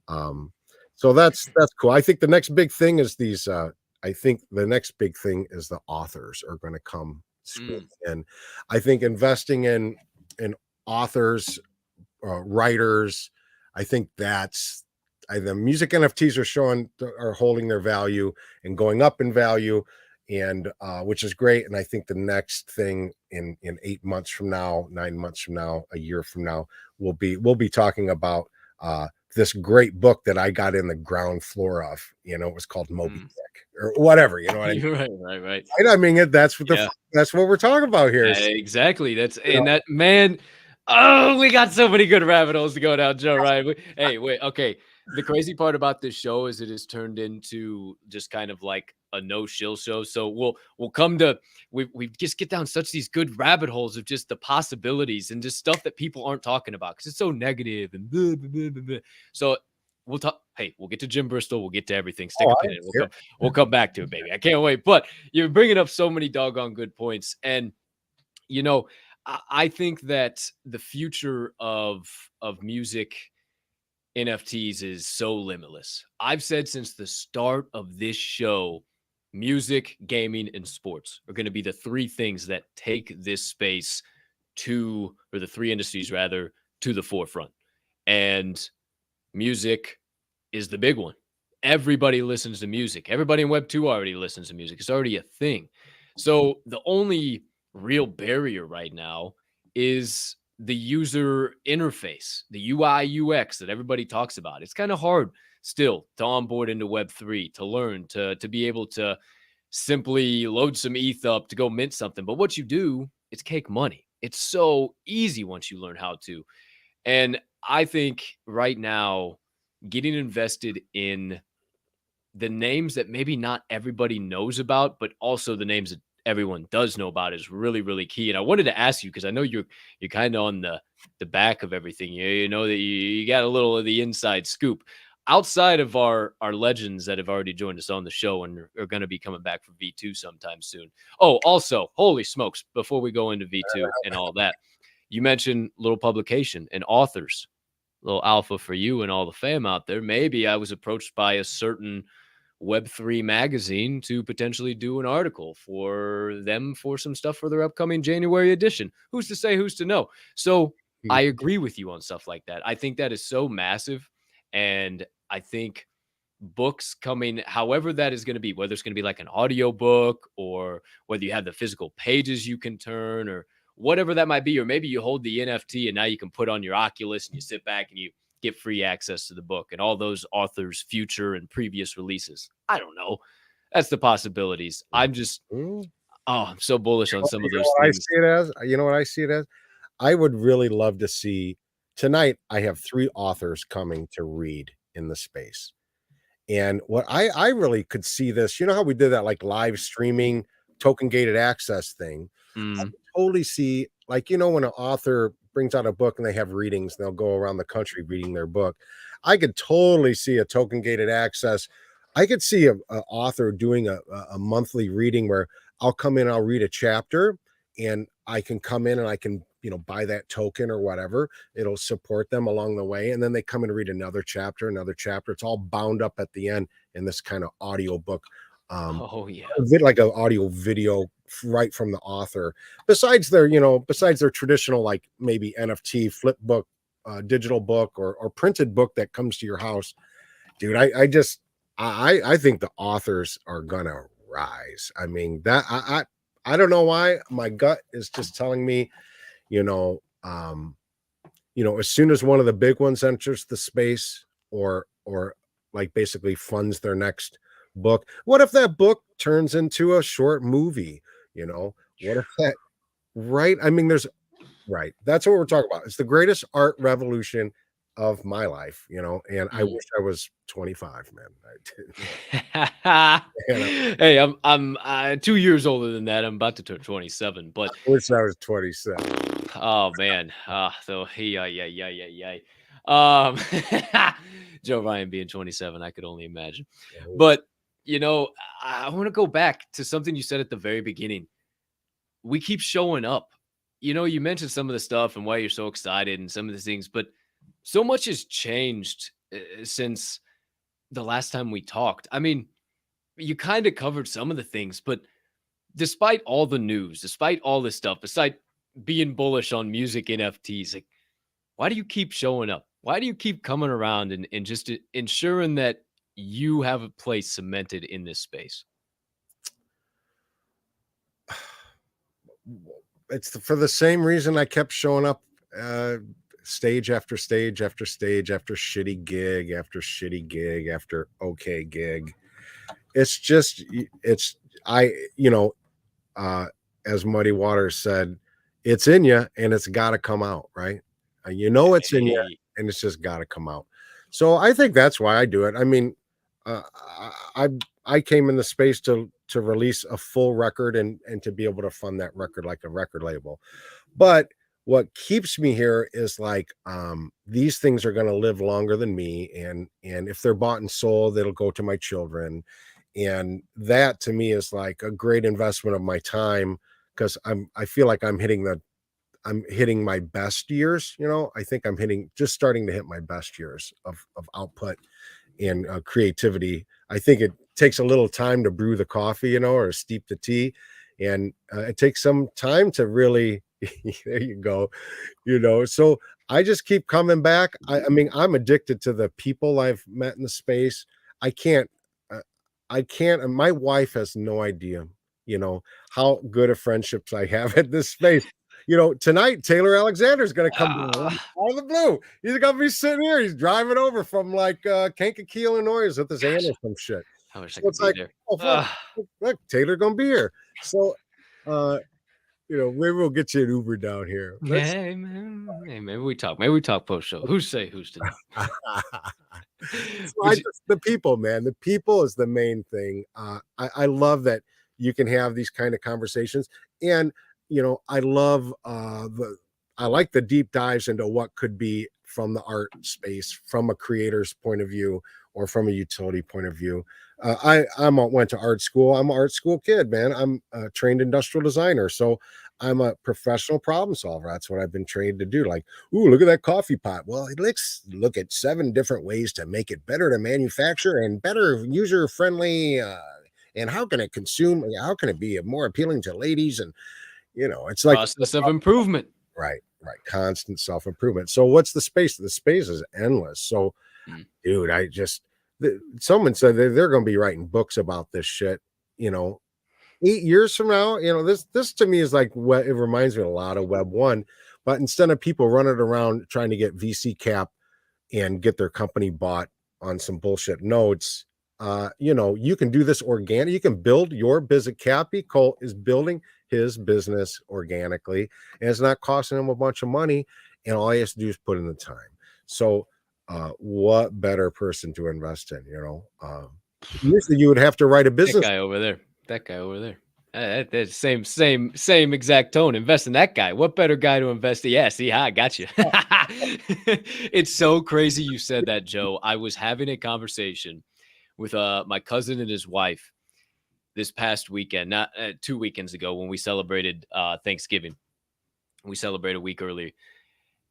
Speaker 2: um, so that's cool. I think the next big thing is these. I think the next big thing is the authors are going to come screaming
Speaker 1: mm,
Speaker 2: in. I think investing in authors, writers. I think the music NFTs are holding their value and going up in value, and which is great. And I think the next thing in 8 months from now, 9 months from now, a year from now, we'll be talking about this great book that I got in the ground floor of. It was called Moby
Speaker 1: mm.
Speaker 2: Dick or whatever. You know what I mean?
Speaker 1: You're right, right, right.
Speaker 2: And I mean,
Speaker 1: Yeah.
Speaker 2: that's what we're talking about here.
Speaker 1: Exactly. That's
Speaker 2: You know,
Speaker 1: and that man. Oh, we got so many good rabbit holes to go down, Joe. Right? Hey, wait. Okay. The crazy part about this show is it has turned into just kind of like a no shill show. So we'll come to we just get down such these good rabbit holes of just the possibilities and just stuff that people aren't talking about because it's so negative and blah, blah, blah, blah, blah. So we'll talk. Hey, we'll get to Jim Bristol. We'll get to everything. Stick
Speaker 2: oh,
Speaker 1: a
Speaker 2: I
Speaker 1: pin in
Speaker 2: don't
Speaker 1: it.
Speaker 2: care.
Speaker 1: We'll come back to it, baby. I can't wait. But you're bringing up so many doggone good points and you know, I think that the future of music NFTs is so limitless. I've said since the start of this show, music, gaming, and sports are going to be the three things that take this space or the three industries rather, to the forefront. And music is the big one. Everybody listens to music. Everybody in Web 2 already listens to music. It's already a thing. So the only real barrier right now is the user interface, the UI UX that everybody talks about. It's kind of hard still to onboard into Web 3, to learn, to be able to simply load some ETH up to go mint something. But what you do, it's cake money. It's so easy once you learn how to. And I think right now, getting invested in the names that maybe not everybody knows about, but also the names that everyone does know about is really, really key. And I wanted to ask you because I know you're kind of on the back of everything. You know that you got a little of the inside scoop. Outside of our legends that have already joined us on the show and are going to be coming back for V2 sometime soon. Oh, also, holy smokes! Before we go into V2 and all that, you mentioned little publication and authors, little alpha for you and all the fam out there. Maybe I was approached by a certain Web3 magazine to potentially do an article for them for some stuff for their upcoming January edition. Who's to say, who's to know? So I agree with you on stuff like that. I think that is so massive. And I think books coming, however that is going to be, whether it's going to be like an audio book or whether you have the physical pages you can turn or whatever that might be, or maybe you hold the NFT and now you can put on your Oculus and you sit back and you get free access to the book and all those authors' future and previous releases. I don't know. That's the possibilities. I'm just,
Speaker 2: Mm.
Speaker 1: I'm so bullish on some
Speaker 2: You
Speaker 1: of
Speaker 2: know
Speaker 1: those
Speaker 2: what I
Speaker 1: things.
Speaker 2: see it as? You know what I see it as? I would really love to see tonight. I have 3 authors coming to read in the space. And what I really could see this, how we did that like live streaming token gated access thing. I
Speaker 1: Mm.
Speaker 2: could totally see, like, when an author brings out a book and they have readings, they'll go around the country reading their book. I could totally see a token gated access. I could see a author doing a monthly reading where I'll come in, I'll read a chapter, and I can come in and I can, buy that token or whatever. It'll support them along the way. And then they come in and read another chapter, another chapter. It's all bound up at the end in this kind of audio book. Um,
Speaker 1: Oh, yeah.
Speaker 2: like an audio video right from the author, besides their traditional, like maybe NFT flip book, digital book or printed book that comes to your house. Dude, I think the authors are gonna rise. I mean, I don't know why my gut is just telling me, you know um as soon as one of the big ones enters the space, or like basically funds their next book, what if that book turns into a short movie? What if that, right? I mean, that's what we're talking about. It's the greatest art revolution of my life, you know, and I
Speaker 1: Mm.
Speaker 2: wish I was 25, man.
Speaker 1: Hey, I'm 2 years older than that. I'm about to turn 27,
Speaker 2: I
Speaker 1: but
Speaker 2: wish I was 27.
Speaker 1: oh man, so yeah, yeah, yeah, yeah, yeah. Joe Ryan being 27, I could only imagine.
Speaker 2: Oh,
Speaker 1: But you know, I want to go back to something you said at the very beginning. We keep showing up. You know, you mentioned some of the stuff and why you're so excited and some of the things, but so much has changed since the last time we talked. I mean, you kind of covered some of the things, but despite all the news, despite all this stuff, beside being bullish on music NFTs, like, why do you keep showing up? Why do you keep coming around and just ensuring that you have a place cemented in this space?
Speaker 2: it's for the same reason I kept showing up, uh, stage after stage after stage after shitty gig after okay gig. It's just, it's, I, you know, uh, as Muddy Waters said, it's in you and it's got to come out, right? You know, it's in you
Speaker 1: Hey,
Speaker 2: and it's just got to come out. So I think that's why I do it. I mean, uh, I I came in the space to release a full record and to be able to fund that record like a record label. But what keeps me here is like, these things are going to live longer than me, and if they're bought and sold, it'll go to my children, and that to me is like a great investment of my time, because I feel like I'm hitting my best years. You know, I think I'm hitting, just starting to hit my best years of output and creativity. I think it takes a little time to brew the coffee, you know, or steep the tea, and it takes some time to really. There you go, you know. So I just keep coming back. I mean, I'm addicted to the people I've met in the space. I can't, uh, I can't. And my wife has no idea, you know, how good of friendships I have at this space. You know, tonight Taylor Alexander's going to come down
Speaker 1: ah,
Speaker 2: out of the blue. He's going to be sitting here. He's driving over from like Kankakee, Illinois, with his aunt
Speaker 1: gosh,
Speaker 2: or some shit.
Speaker 1: I wish I
Speaker 2: So
Speaker 1: could
Speaker 2: it's
Speaker 1: be
Speaker 2: like,
Speaker 1: there.
Speaker 2: oh fuck,
Speaker 1: Ah,
Speaker 2: look, Taylor going to be here. So, uh, you know, maybe we'll get you an Uber down here. Let's.
Speaker 1: hey, man, hey, maybe we talk. Maybe we talk post show. Who's say who's to know?
Speaker 2: So I
Speaker 1: But
Speaker 2: just, the people, man, the people is the main thing. I love that you can have these kind of conversations, and you know, I love I like the deep dives into what could be from the art space, from a creator's point of view, or from a utility point of view. Went to art school. I'm an art school kid, man. I'm a trained industrial designer, so I'm a professional problem solver. That's what I've been trained to do. Like, ooh, look at that coffee pot. Well, let's look at 7 different ways to make it better to manufacture and better user friendly. And how can it consume? How can it be more appealing to ladies? And you know, it's like,
Speaker 1: process of improvement.
Speaker 2: right, right, constant self improvement. So what's the space? The space is endless. So,
Speaker 1: Mm.
Speaker 2: dude, someone said that they're going to be writing books about this shit. You know, 8 years from now, you know, this to me is like what it reminds me a lot of Web 1, but instead of people running around trying to get VC cap and get their company bought on some bullshit notes, you know, you can do this organic. You can build your business. Cappy Cole is building his business organically, and it's not costing him a bunch of money, and all he has to do is put in the time. So, what better person to invest in? You know, usually you would have to write a
Speaker 1: That
Speaker 2: business.
Speaker 1: guy over there. That guy over there. That's same exact tone. Invest in that guy. What better guy to invest in? Yeah, see, I got you. It's so crazy you said that, Joe. I was having a conversation with my cousin and his wife this past weekend, not 2 weekends ago, when we celebrated Thanksgiving. We celebrated a week earlier,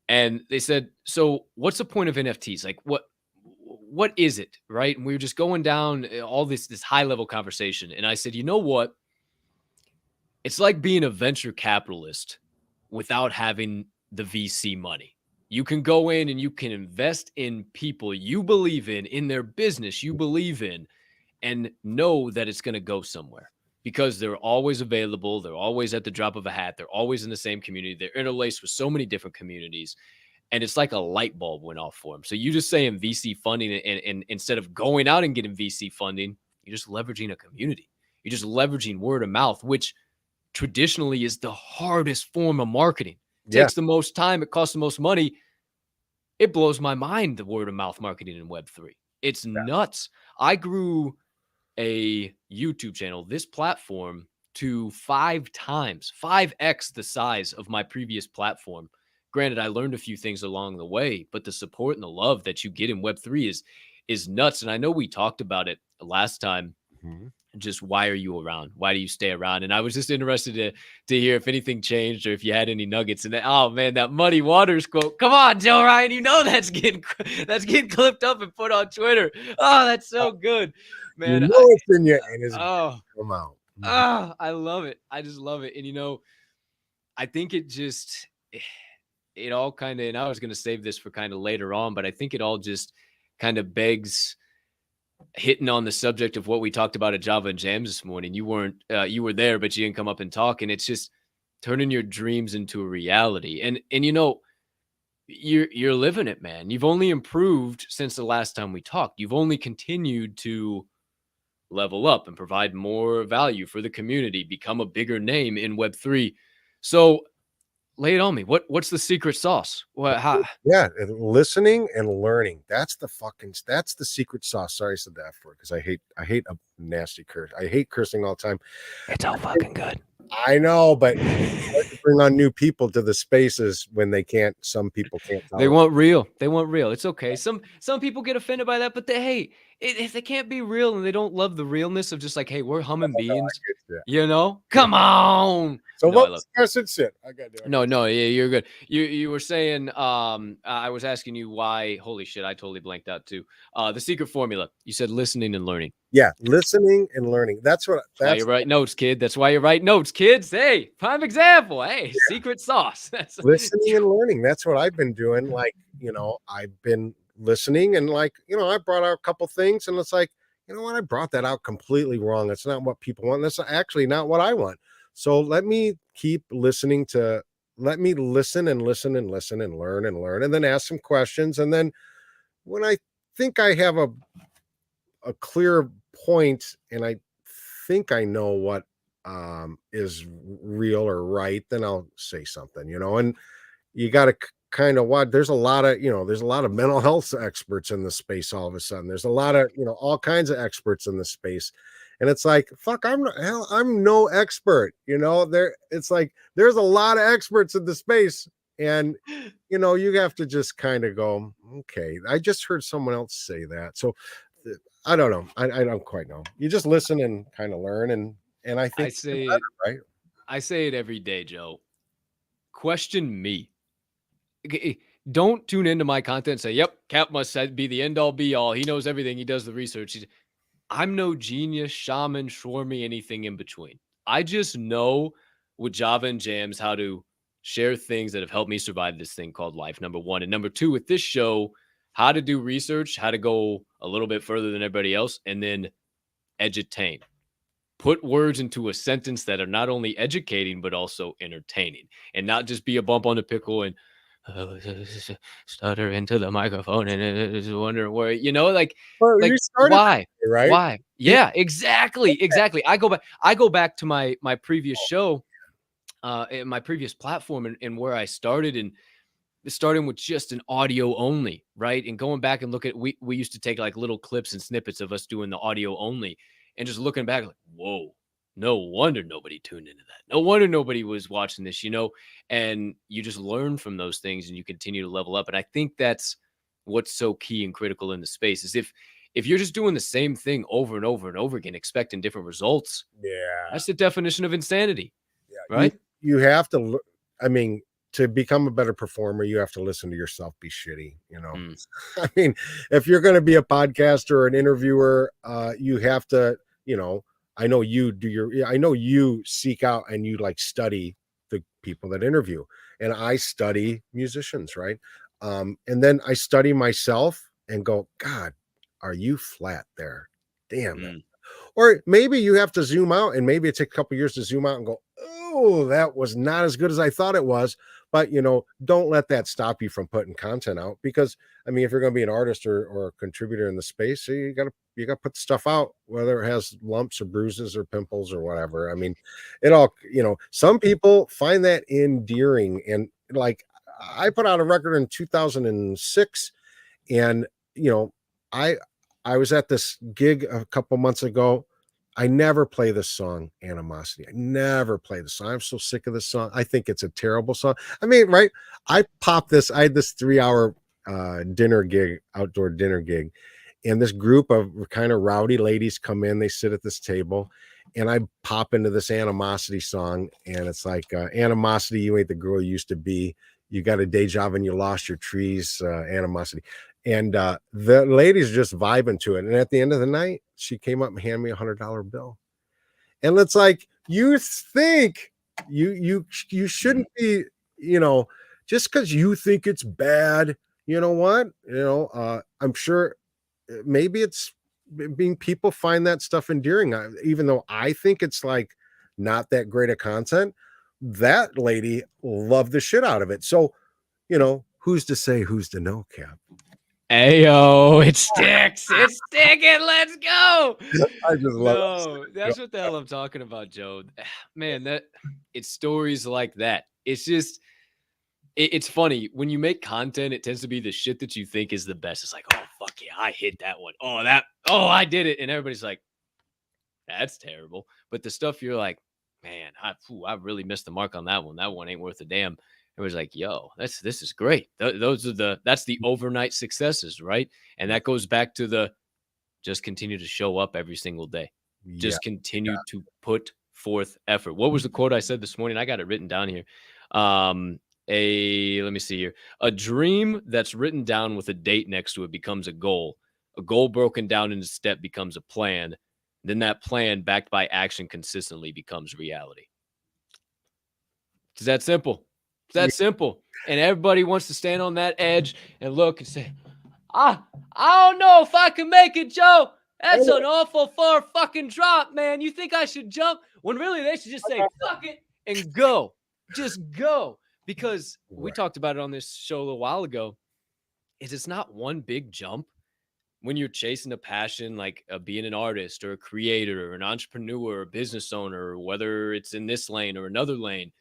Speaker 1: and they said, "So, what's the point of NFTs? Like, what is it?" Right? And we were just going down all this high level conversation, and I said, "You know what? It's like being a venture capitalist without having the VC money. You can go in and you can invest in people you believe in their business you believe in, and know that it's going to go somewhere because they're always available. They're always at the drop of a hat. They're always in the same community. They're interlaced with so many different communities. And it's like a light bulb went off for them. So you just saying VC funding, and instead of going out and getting VC funding, you're just leveraging a community. You're just leveraging word of mouth, which traditionally is the hardest form of marketing.
Speaker 2: Yeah,
Speaker 1: Takes the most time, it costs the most money, it blows my mind, the word of mouth marketing in Web3. It's nuts. I grew a YouTube channel, this platform, to 5x the size of my previous platform. Granted, I learned a few things along the way, but the support and the love that you get in Web3 is nuts. And I know we talked about it last time.
Speaker 2: Mm-hmm.
Speaker 1: Just why are you around? Why do you stay around? And I was just interested to hear if anything changed or if you had any nuggets. And oh man, that Muddy Waters quote. Come on, Joe Ryan, you know that's getting clipped up and put on Twitter. Oh, that's so good, man.
Speaker 2: You know it's in you, and it's come out.
Speaker 1: I love it. I just love it. And I think it all kind of, and I was going to save this for kind of later on, but I think it all just kind of begs hitting on the subject of what we talked about at Java and Jams this morning. You were there, but you didn't come up and talk. And it's just turning your dreams into a reality. And you're living it, man. You've only improved since the last time we talked. You've only continued to level up and provide more value for the community, become a bigger name in Web3. So lay it on me. What's the secret sauce?
Speaker 2: Yeah, listening and learning. That's the secret sauce. Sorry I said that for because I hate a nasty curse. I hate cursing all the time.
Speaker 1: It's all fucking good.
Speaker 2: I know, but bring on new people to the spaces when some people can't.
Speaker 1: They want real. It's okay. Some people get offended by that, but if they can't be real and they don't love the realness of just like, hey, we're humming beans, come on.
Speaker 2: So what's the message? I got
Speaker 1: no, yeah, you're good. You were saying, I was asking you why. Holy shit, I totally blanked out too. The secret formula. You said listening and learning.
Speaker 2: Yeah, listening and learning. That's
Speaker 1: why you write notes, kid. That's why you write notes, kids. Hey, prime example. Hey, secret sauce. That's
Speaker 2: listening and learning. That's what I've been doing. Like, I've been listening and I brought out a couple things and it's like, you know what? I brought that out completely wrong. That's not what people want. That's actually not what I want. So let me keep listening let me listen and listen and listen and learn and then ask some questions. And then when I think I have a clear point and I think I know what is real or right, then I'll say something, and you got to kind of what there's a lot of mental health experts in the space. All of a sudden there's a lot of all kinds of experts in the space, and it's like, fuck, I'm no expert. It's like there's a lot of experts in the space, and you have to just kind of go, okay, I just heard someone else say that, so I don't know. I don't quite know. You just listen and kind of learn, and I think right.
Speaker 1: I say it every day, Joe. Question me. Don't tune into my content and say, yep, Cap must be the end all be all. He knows everything. He does the research. I'm no genius, shaman, shwarmy, anything in between. I just know with Java and Jams how to share things that have helped me survive this thing called life, number one. And number two, with this show, how to do research, how to go a little bit further than everybody else, and then edutain. Put words into a sentence that are not only educating, but also entertaining, and not just be a bump on the pickle and stutter into the microphone and just wondering where, why,
Speaker 2: right?
Speaker 1: Why? Yeah, exactly. I go back to my previous show, in my previous platform and where I started, and starting with just an audio only, right? And going back and look at, we used to take like little clips and snippets of us doing the audio only, and just looking back like, whoa, no wonder nobody tuned into that. No wonder nobody was watching this, and you just learn from those things and you continue to level up. And I think that's what's so key and critical in the space is if you're just doing the same thing over and over and over again, expecting different results.
Speaker 2: Yeah.
Speaker 1: That's the definition of insanity.
Speaker 2: Yeah.
Speaker 1: Right.
Speaker 2: You have to, to become a better performer, you have to listen to yourself be shitty, if you're going to be a podcaster or an interviewer, you have to, I know you seek out and you study the people that interview, and I study musicians, right? And then I study myself and go, God, are you flat there? Damn. Or maybe you have to zoom out, and maybe it takes a couple years to zoom out and go, oh, that was not as good as I thought it was. But, don't let that stop you from putting content out, because if you're going to be an artist or a contributor in the space, you got to put stuff out, whether it has lumps or bruises or pimples or whatever. It all, some people find that endearing, and I put out a record in 2006, and you know, I I was at this gig a couple months ago. I never play this song, Animosity. I never play the song. I'm so sick of this song. I think it's a terrible song. I mean, right? I popped this. I had this 3 hour dinner gig, outdoor dinner gig, and this group of kind of rowdy ladies come in. They sit at this table, and I pop into this Animosity song, and it's like, Animosity, you ain't the girl you used to be. You got a day job and you lost your trees, Animosity. And the lady's just vibing to it. And at the end of the night, she came up and handed me $100 bill. And it's like, you think you shouldn't be, just because you think it's bad. You know what? I'm sure maybe it's being, people find that stuff endearing. Even though I think it's like not that great of content, that lady loved the shit out of it. So, who's to say, who's to know, Cap?
Speaker 1: Ayo, it sticks. It's sticking. Let's go.
Speaker 2: I just love it.
Speaker 1: That's what the hell I'm talking about, Joe. Man, it's stories like that. It's just, it's funny when you make content. It tends to be the shit that you think is the best. It's like, oh fuck yeah, I hit that one. Oh, I did it, and everybody's like, that's terrible. But the stuff you're like, man, I really missed the mark on that one. That one ain't worth a damn. Everybody's like, yo, this is great. That's the overnight successes, right? And that goes back to the just continue to show up every single day. Just continue to put forth effort. What was the quote I said this morning? I got it written down here. Let me see here. A dream that's written down with a date next to it becomes a goal. A goal broken down into step becomes a plan. Then that plan backed by action consistently becomes reality. It's that simple. It's that simple. And everybody wants to stand on that edge and look and say, I don't know if I can make it, Joe. That's an awful far fucking drop, man. You think I should jump? When really they should just say, fuck it, and go. Just go. Because we talked about it on this show a little while ago. It's not one big jump. When you're chasing a passion like being an artist or a creator or an entrepreneur or a business owner, or whether it's in this lane or another lane,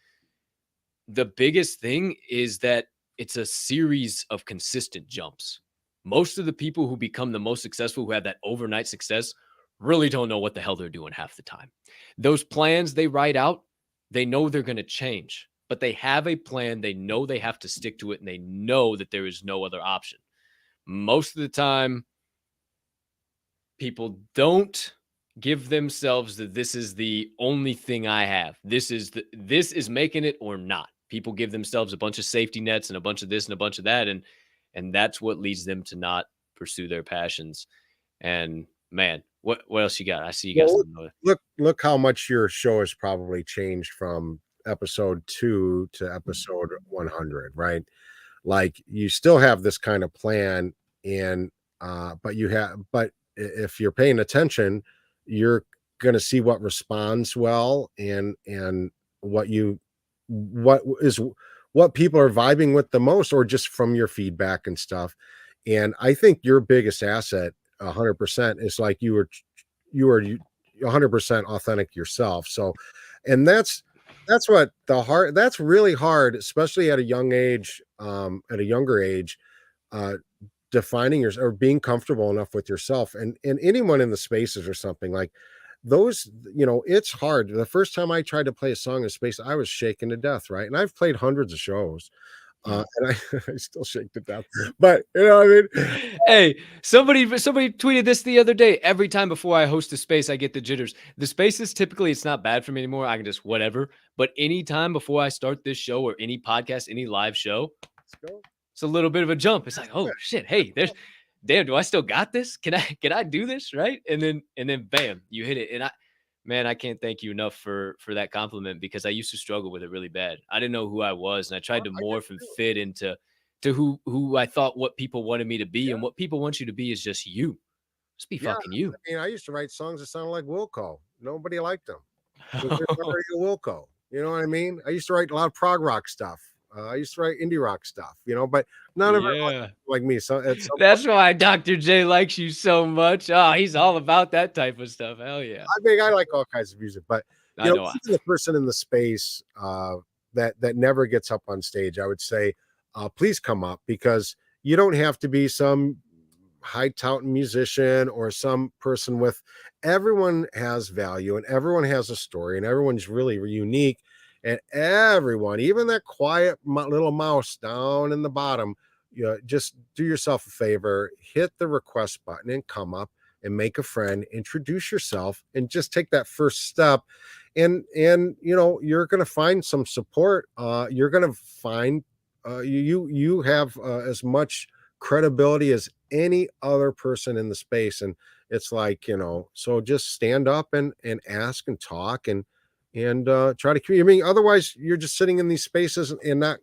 Speaker 1: the biggest thing is that it's a series of consistent jumps. Most of the people who become the most successful, who have that overnight success, really don't know what the hell they're doing half the time. Those plans they write out, they know they're going to change, but they have a plan. They know they have to stick to it, and they know that there is no other option. Most of the time, people don't give themselves that this is the only thing I have. This is making it or not. People give themselves a bunch of safety nets and a bunch of this and a bunch of that, and that's what leads them to not pursue their passions. And man, what else you got? I see you guys.
Speaker 2: Look how much your show has probably changed from episode 2 to episode 100, right? Like, you still have this kind of plan, and but if you're paying attention, you're going to see what responds well, and what people are vibing with the most, or just from your feedback and stuff. And I think your biggest asset 100% is like you are 100% authentic yourself. So, and that's really hard, especially at a young age, at a younger age, defining yourself or being comfortable enough with yourself, and anyone in the spaces or something like those, it's hard. The first time I tried to play a song in space, I was shaken to death, right? And I've played hundreds of shows, and I still shake to death, but you know what I mean?
Speaker 1: Hey, somebody tweeted this the other day. Every time before I host a space, I get the jitters. The spaces, typically, it's not bad for me anymore. I can just whatever. But anytime before I start this show or any podcast, any live show,
Speaker 2: Let's go.
Speaker 1: It's a little bit of a jump. It's like, oh shit, hey, damn, do I still got this? Can I do this? Right. And then bam, you hit it. And I can't thank you enough for that compliment, because I used to struggle with it really bad. I didn't know who I was, and I tried to morph and fit into who I thought what people wanted me to be. And what people want you to be is just you. Just be fucking you.
Speaker 2: I mean, I used to write songs that sounded like Wilco. Nobody liked them. Wilco. You know what I mean? I used to write a lot of prog rock stuff. I used to write indie rock stuff, but none of it like me. So
Speaker 1: that's why Dr. J likes you so much. Oh, he's all about that type of stuff. Hell yeah.
Speaker 2: I mean, I like all kinds of music, but even the person in the space that never gets up on stage, I would say please come up, because you don't have to be some high touting musician or some person with, everyone has value and everyone has a story and everyone's really unique, and everyone, even that quiet little mouse down in the bottom, just do yourself a favor, hit the request button and come up and make a friend, introduce yourself, and just take that first step. And you're going to find some support. You're going to find you have as much credibility as any other person in the space. And it's like, so just stand up and ask and talk and try to communicate. I mean, otherwise you're just sitting in these spaces and not,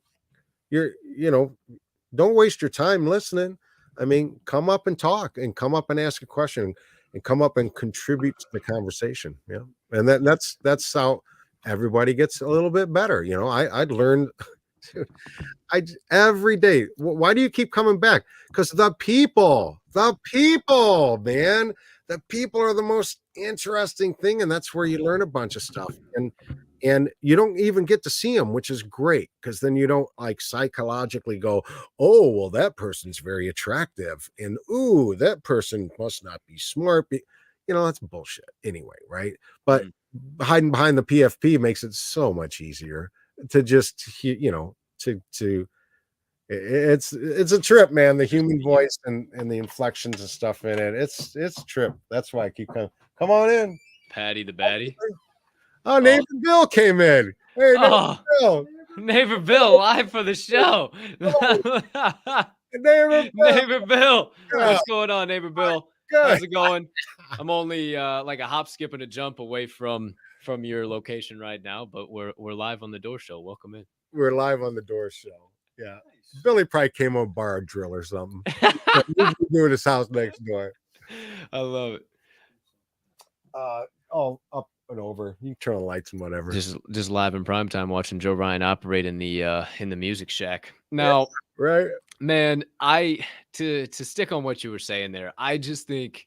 Speaker 2: don't waste your time listening. I mean, come up and talk and come up and ask a question and come up and contribute to the conversation. Yeah. And that's how everybody gets a little bit better. I'd learned every day. Why do you keep coming back? Because the people, man, the people are the most interesting thing, and that's where you learn a bunch of stuff. And you don't even get to see them, which is great, because then you don't like psychologically go, oh, well, that person's very attractive, and ooh, that person must not be smart. That's bullshit anyway, right? But hiding behind the PFP makes it so much easier to just, it's a trip, man. The human voice and the inflections and stuff in it. It's a trip. That's why I keep coming. Come on in.
Speaker 1: Patty the Batty.
Speaker 2: Oh, neighbor Bill came in. Hey, neighbor Bill.
Speaker 1: Neighbor Bill, live for the show. Neighbor Bill. What's going on, neighbor Bill? How's it going? I'm only like a hop, skip, and a jump away from your location right now, but we're live on the Door Show. Welcome in.
Speaker 2: We're live on the Door Show. Yeah. Billy probably came on bar a drill or something. Doing his house next door.
Speaker 1: I love it.
Speaker 2: All up and over. You can turn on the lights and whatever.
Speaker 1: Just live in prime time watching Joe Ryan operate in the music shack. Now,
Speaker 2: right,
Speaker 1: man, to stick on what you were saying there, I just think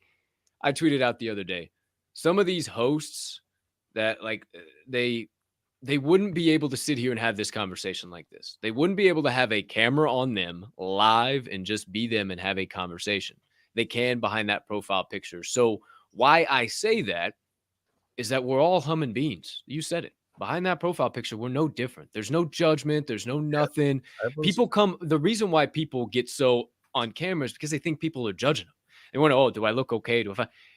Speaker 1: I tweeted out the other day, some of these hosts that like they wouldn't be able to sit here and have this conversation like this. They wouldn't be able to have a camera on them live and just be them and have a conversation. They can behind that profile picture. So why I say that is that we're all humming beans. You said it. Behind that profile picture, we're no different. There's no judgment. There's no nothing. People come. The reason why people get so on camera is because they think people are judging them. They want to, oh, do I look okay?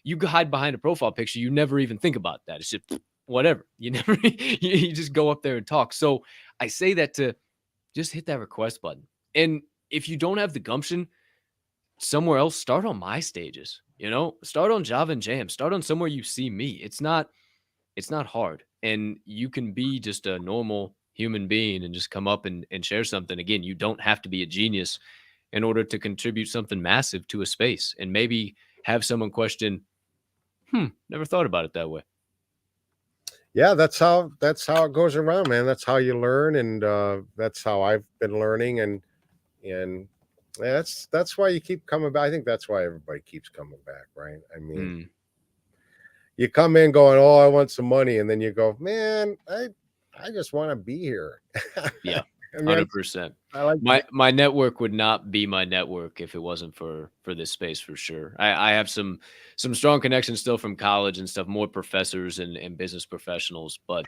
Speaker 1: You hide behind a profile picture, you never even think about that. It's just whatever. You never, you just go up there and talk. So I say that to just hit that request button. And if you don't have the gumption somewhere else, start on my stages, start on Java and Jam, start on somewhere you see me. It's not hard. And you can be just a normal human being and just come up and share something. Again, you don't have to be a genius in order to contribute something massive to a space and maybe have someone question, never thought about it that way.
Speaker 2: Yeah, that's how it goes around, man. That's how you learn. And that's how I've been learning. And that's why you keep coming back. I think that's why everybody keeps coming back, right? I mean, you come in going, oh, I want some money. And then you go, man, I just want to be here.
Speaker 1: Yeah. 100%.
Speaker 2: I like
Speaker 1: my network would not be my network if it wasn't for this space, for sure. I have some strong connections still from college and stuff, more professors and business professionals. But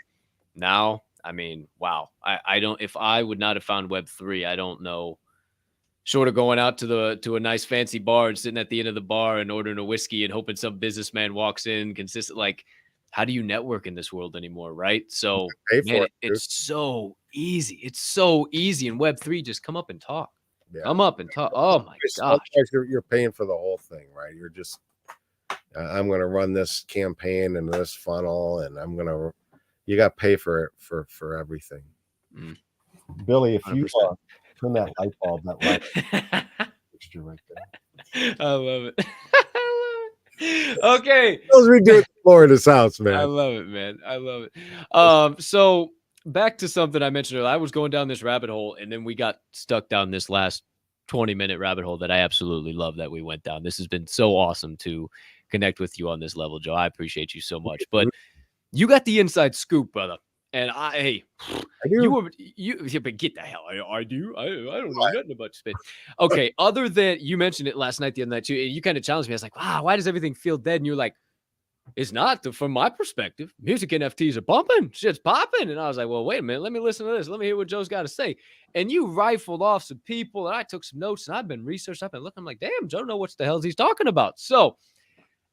Speaker 1: now, I mean, wow. I don't, if I would not have found Web3, I don't know, short of going out to a nice fancy bar and sitting at the end of the bar and ordering a whiskey and hoping some businessman walks in consistent, like, how do you network in this world anymore, right? So man, it's so easy. It's so easy in Web3. Just come up and talk. Yeah. Come up and talk. Oh my gosh.
Speaker 2: You're paying for the whole thing, right? You're just, I'm going to run this campaign and this funnel, and you got to pay for it for everything. Billy, if 100%. You turn that light bulb, that light fixture right there.
Speaker 1: I love it. Okay.
Speaker 2: Those we do at the floor of this house, man.
Speaker 1: I love it, man. I love it. So back to something I mentioned earlier. I was going down this rabbit hole, and then we got stuck down this last 20-minute rabbit hole that I absolutely love that we went down. This has been so awesome to connect with you on this level, Joe. I appreciate you so much. But you got the inside scoop, brother. And hey,
Speaker 2: I do.
Speaker 1: yeah, but get the hell. I do. I don't know nothing about spin. Okay, other than you mentioned it last night, the other night too, and you kind of challenged me. I was like, wow, why does everything feel dead? And you're like, it's not. From my perspective, music NFTs are bumping, shit's popping. And I was like, well, wait a minute, let me listen to this. Let me hear what Joe's got to say. And you rifled off some people, and I took some notes, and I've been researching. I've been looking. I'm like, damn, Joe know what the hell he's talking about. So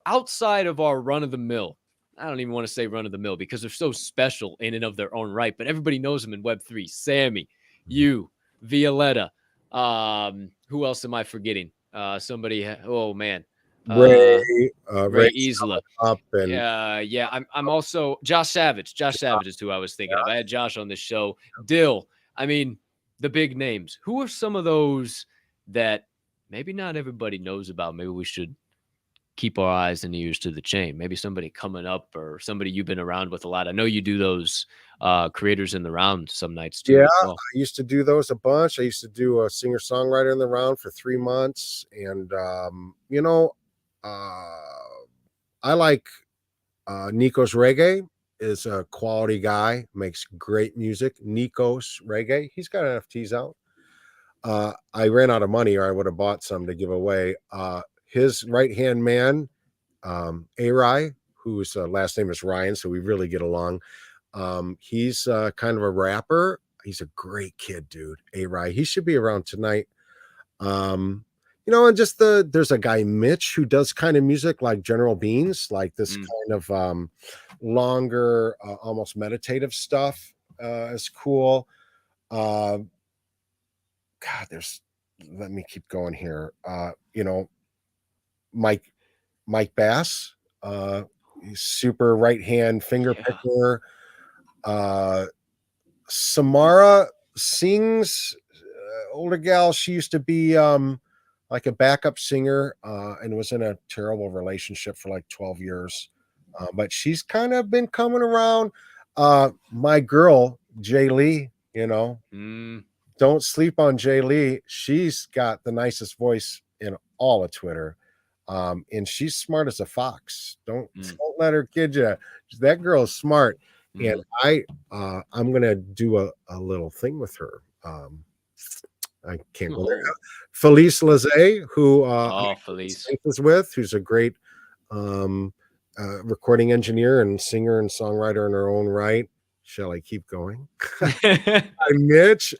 Speaker 1: outside of our run of the mill, I don't even want to say run of the mill because they're so special in and of their own right, but everybody knows them in Web3. Sammy, you, Violetta. Who else am I forgetting? Somebody. Oh man,
Speaker 2: Ray,
Speaker 1: Ray
Speaker 2: Ray
Speaker 1: Isla.
Speaker 2: up and
Speaker 1: Yeah. I'm also Josh Savage. Josh Savage is who I was thinking of. I had Josh on this show. Dill. I mean, the big names. Who are some of those that maybe not everybody knows about? Maybe we should keep our eyes and ears to the chain. Maybe somebody coming up or somebody you've been around with a lot. I know you do those creators in the round some nights too.
Speaker 2: yeah,
Speaker 1: Well.
Speaker 2: I used to do those a bunch. I used to do a singer-songwriter in the round for 3 months. And I like Nikos Reggae is a quality guy, makes great music. Nikos Reggae, he's got NFTs out. I ran out of money, or I would have bought some to give away. His right-hand man, Arai, whose last name is Rian, so we really get along. He's kind of a rapper. He's a great kid, dude. Arai, he should be around tonight. And just there's a guy Mitch who does kind of music like General Beans, like this kind of longer, almost meditative stuff. Is cool. God, let me keep going here. Mike Bass, he's super right hand finger picker. Samara sings, older gal. She used to be like a backup singer and was in a terrible relationship for like 12 years. But she's kind of been coming around. My girl, Jay Lee, don't sleep on Jay Lee. She's got the nicest voice in all of Twitter. And she's smart as a fox. Don't let her kid you. That girl's smart. And I'm gonna do a little thing with her. I can't go there. Felice Lazay, who
Speaker 1: Felice
Speaker 2: is with, who's a great recording engineer and singer and songwriter in her own right. Shall I keep going? Mitch.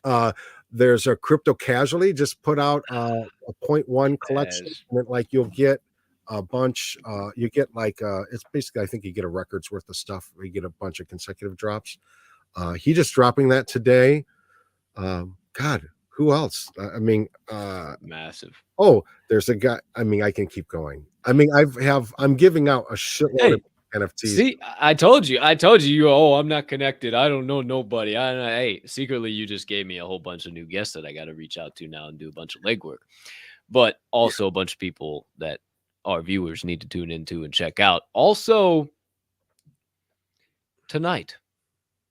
Speaker 2: There's a Crypto Casualty just put out a 0.1 collection. Like you'll get a bunch. You get like it's basically, I think you get a record's worth of stuff. You get a bunch of consecutive drops. He just dropping that today. God, who else?
Speaker 1: Massive.
Speaker 2: Oh, there's a guy. I can keep going. I'm giving out a shitload of NFTs.
Speaker 1: See, I told you. I'm not connected. I don't know nobody. Hey, secretly, you just gave me a whole bunch of new guests that I got to reach out to now and do a bunch of legwork. But also a bunch of people that our viewers need to tune into and check out. Also, tonight,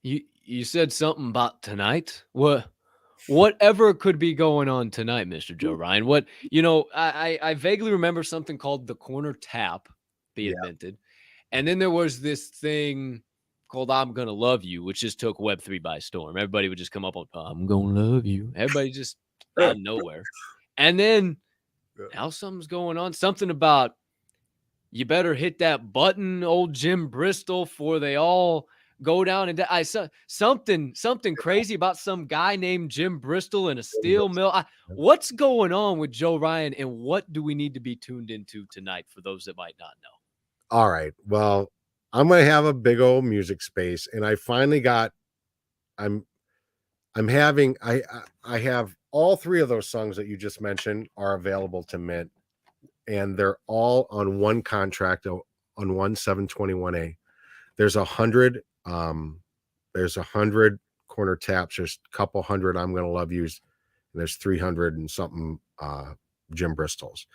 Speaker 1: you said something about tonight. Whatever could be going on tonight, Mr. Joe Ryan. I vaguely remember something called the corner tap being minted. And then there was this thing called I'm Gonna Love You, which just took Web3 by storm. Everybody would just come up on, I'm gonna love you. Everybody just out of nowhere. And then now something's going on. Something about you better hit that button, old Jim Bristol, for they all go down. And I saw something crazy about some guy named Jim Bristol in a steel mill. What's going on with Joe Ryan, and what do we need to be tuned into tonight for those that might not know?
Speaker 2: All right. Well, I'm going to have a big old music space, and I finally got, I have all 3 of those songs that you just mentioned are available to mint, and they're all on one contract on one 721A. There's 100 corner taps. There's a couple hundred I'm Gonna Love Yous, and there's 300 and something Jim Bristols.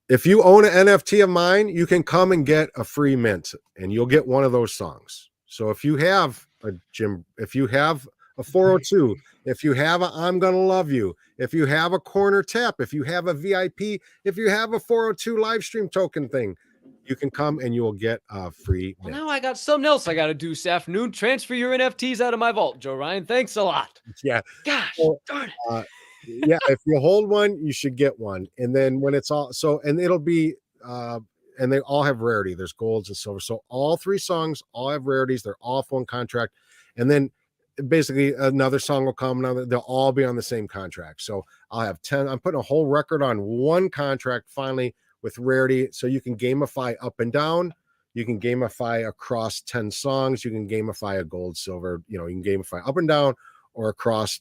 Speaker 2: If you own an NFT of mine, you can come and get a free mint, and you'll get one of those songs. So if you have a 402, if you have a I'm Gonna Love You, if you have a corner tap, if you have a VIP, if you have a 402 live stream token thing, you can come and you will get a free
Speaker 1: Well,
Speaker 2: mint.
Speaker 1: now I got something else I got to do this afternoon. Transfer your NFTs out of my vault, Joe Ryan. Thanks a lot.
Speaker 2: Yeah.
Speaker 1: Gosh,
Speaker 2: So,
Speaker 1: darn it.
Speaker 2: yeah, if you hold one, you should get one. And then when it's all and it'll be and they all have rarity. There's golds and silver. So all 3 songs all have rarities. They're all off one contract. And then basically another song will come, they'll all be on the same contract. So I'll have 10. I'm putting a whole record on one contract finally with rarity. So you can gamify up and down. You can gamify across 10 songs. You can gamify a gold, silver, you can gamify up and down or across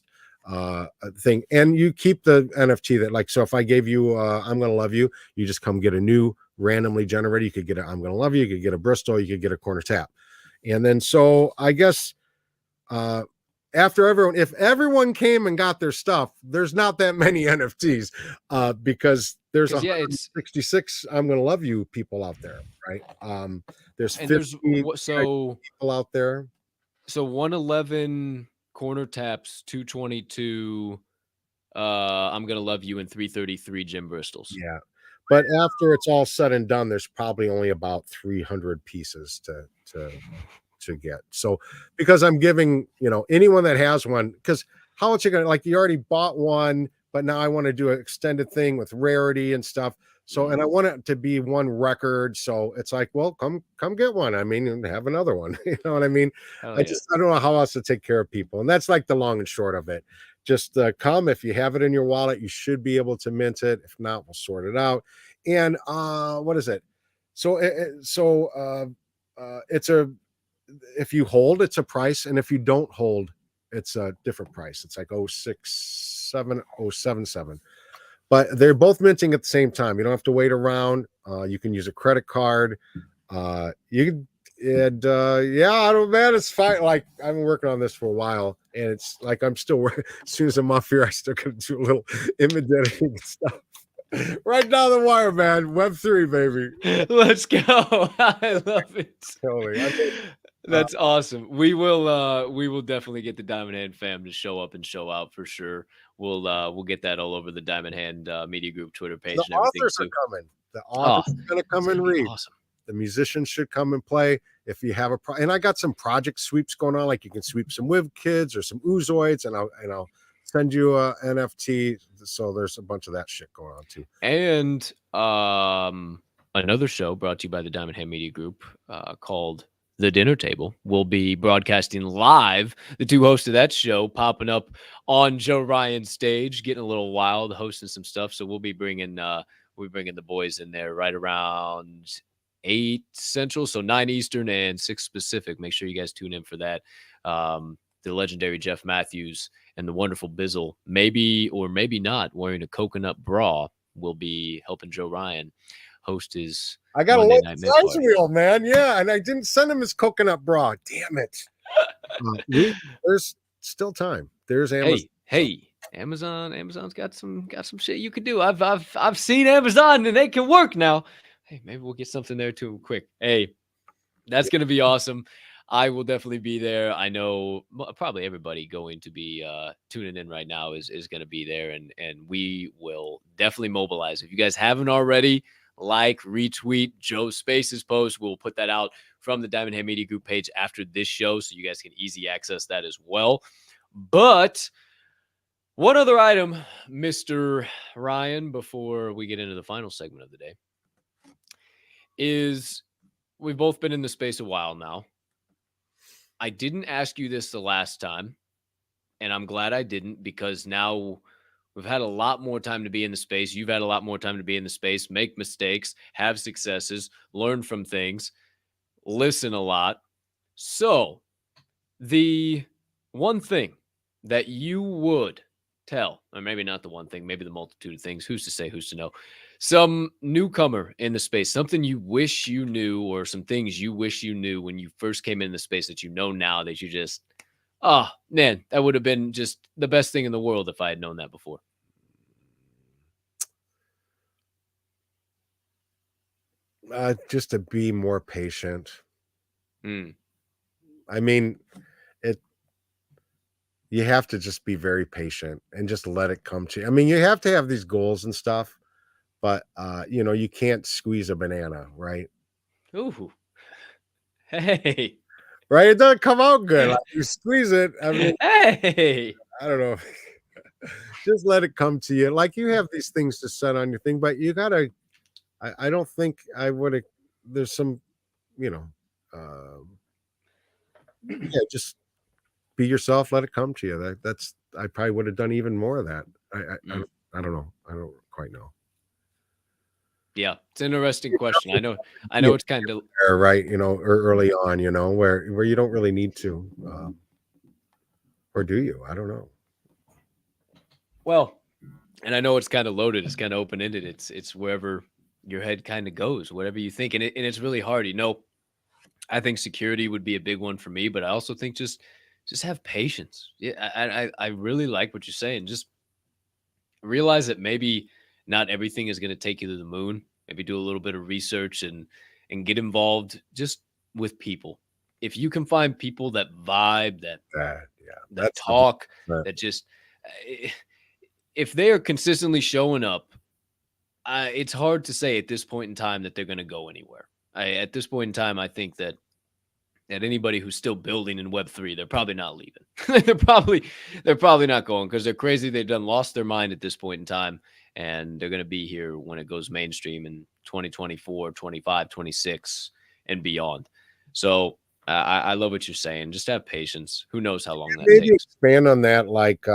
Speaker 2: thing. And you keep the NFT that, like, so if I gave you I'm Gonna Love You, you just come get a new randomly generated. You could get a I'm Gonna Love You, you could get a Bristol, you could get a corner tap. And then so I guess after if everyone came and got their stuff, there's not that many NFTs because there's 166 I'm Gonna Love You people out there, right? There's 50 people out there.
Speaker 1: So 111 corner taps, 222 I'm Gonna Love You, and 333 Jim Bristols.
Speaker 2: Yeah, but after it's all said and done, there's probably only about 300 pieces to get. So because I'm giving anyone that has one, because how much you gonna, like, you already bought one, but now I want to do an extended thing with rarity and stuff. So and I want it to be one record. So it's like, well, come get one. I mean, have another one. You know what I mean? I don't know how else to take care of people. And that's like the long and short of it. Just come. If you have it in your wallet, you should be able to mint it. If not, we'll sort it out. And what is it? So it's if you hold, it's a price, and if you don't hold, it's a different price. It's like 067, 077. But they're both minting at the same time. You don't have to wait around. You can use a credit card. I don't know, man, it's fine. Like, I've been working on this for a while, and it's like I'm still working. As soon as I'm off here, I still gotta do a little image editing stuff. Right down the wire, man. Web3, baby.
Speaker 1: Let's go. I love it.
Speaker 2: Totally.
Speaker 1: That's awesome. We will definitely get the Diamond Hand fam to show up and show out for sure. We'll get that all over the Diamond Hand Media Group Twitter page.
Speaker 2: The authors are coming. The authors are gonna come and read.
Speaker 1: Awesome.
Speaker 2: The musicians should come and play. If you have and I got some project sweeps going on, like you can sweep some Wiv kids or some Oozoids, and I'll send you a NFT. So there's a bunch of that shit going on too.
Speaker 1: And another show brought to you by the Diamond Hand Media Group called The Dinner Table will be broadcasting live. The 2 hosts of that show popping up on Joe Ryan's stage, getting a little wild, hosting some stuff. So we'll be bringing the boys in there right around 8 Central, so 9 Eastern and 6 Pacific. Make sure you guys tune in for that. The legendary Jeff Matthews and the wonderful Bizzle, maybe or maybe not, wearing a coconut bra, will be helping Joe Ryan host his
Speaker 2: I got Monday a little size wheel, man. Yeah, and I didn't send him his coconut bra. Damn it. There's still time. There's Amazon.
Speaker 1: Hey, Amazon's got some shit you could do. I've seen Amazon, and they can work now. Hey, maybe we'll get something there too quick. Hey, that's gonna be awesome. I will definitely be there. I know probably everybody going to be tuning in right now is going to be there, and we will definitely mobilize. If you guys haven't already, like, retweet Joe Space's post. We'll put that out from the Diamond Hand Media Group page after this show, so you guys can easy access that as well. But one other item, Mr. Ryan, before we get into the final segment of the day, is we've both been in the space a while now. I didn't ask you this the last time, and I'm glad I didn't, because now we've had a lot more time to be in the space. You've had a lot more time to be in the space, make mistakes, have successes, learn from things, listen a lot. So the one thing that you would tell, or maybe not the one thing, maybe the multitude of things, who's to say, who's to know, some newcomer in the space, something you wish you knew, or some things you wish you knew when you first came in the space that you know now that you just, oh, man, that would have been just the best thing in the world if I had known that before.
Speaker 2: Just to be more patient.
Speaker 1: I
Speaker 2: mean, you have to just be very patient and just let it come to you. I mean, you have to have these goals and stuff, but you can't squeeze a banana, right?
Speaker 1: Ooh. Hey.
Speaker 2: right? It doesn't come out good. Like you squeeze it. I mean,
Speaker 1: Hey.
Speaker 2: I don't know. Just let it come to you. Like you have these things to set on your thing, but you gotta. I don't think I would have. There's some, you know, yeah. Just be yourself. Let it come to you. That's. I probably would have done even more of that.
Speaker 1: Mm.
Speaker 2: I don't know. I don't quite know.
Speaker 1: Yeah, it's an interesting question. I
Speaker 2: Yeah,
Speaker 1: know it's kind of
Speaker 2: right. You know, or early on. You know, where you don't really need to, or do you? I don't know.
Speaker 1: well, and I know it's kind of loaded. It's kind of open ended. It's wherever your head kind of goes, whatever you think, and it's really hard. I think security would be a big one for me, but I also think just have patience. Yeah, I really like what you're saying. Just realize that maybe not everything is going to take you to the moon. Maybe do a little bit of research and get involved just with people. If you can find people that vibe,
Speaker 2: Yeah,
Speaker 1: that
Speaker 2: that's the
Speaker 1: talk,
Speaker 2: best.
Speaker 1: that just if they are consistently showing up, it's hard to say at this point in time that they're going to go anywhere. At this point in time, I think that anybody who's still building in Web3, they're probably not leaving. they're probably not going because they're crazy. They've done lost their mind at this point in time, and they're going to be here when it goes mainstream in 2024, 25, 26, and beyond. So I love what you're saying. Just have patience. Who knows how long that
Speaker 2: Maybe
Speaker 1: takes?
Speaker 2: expand on that. Like,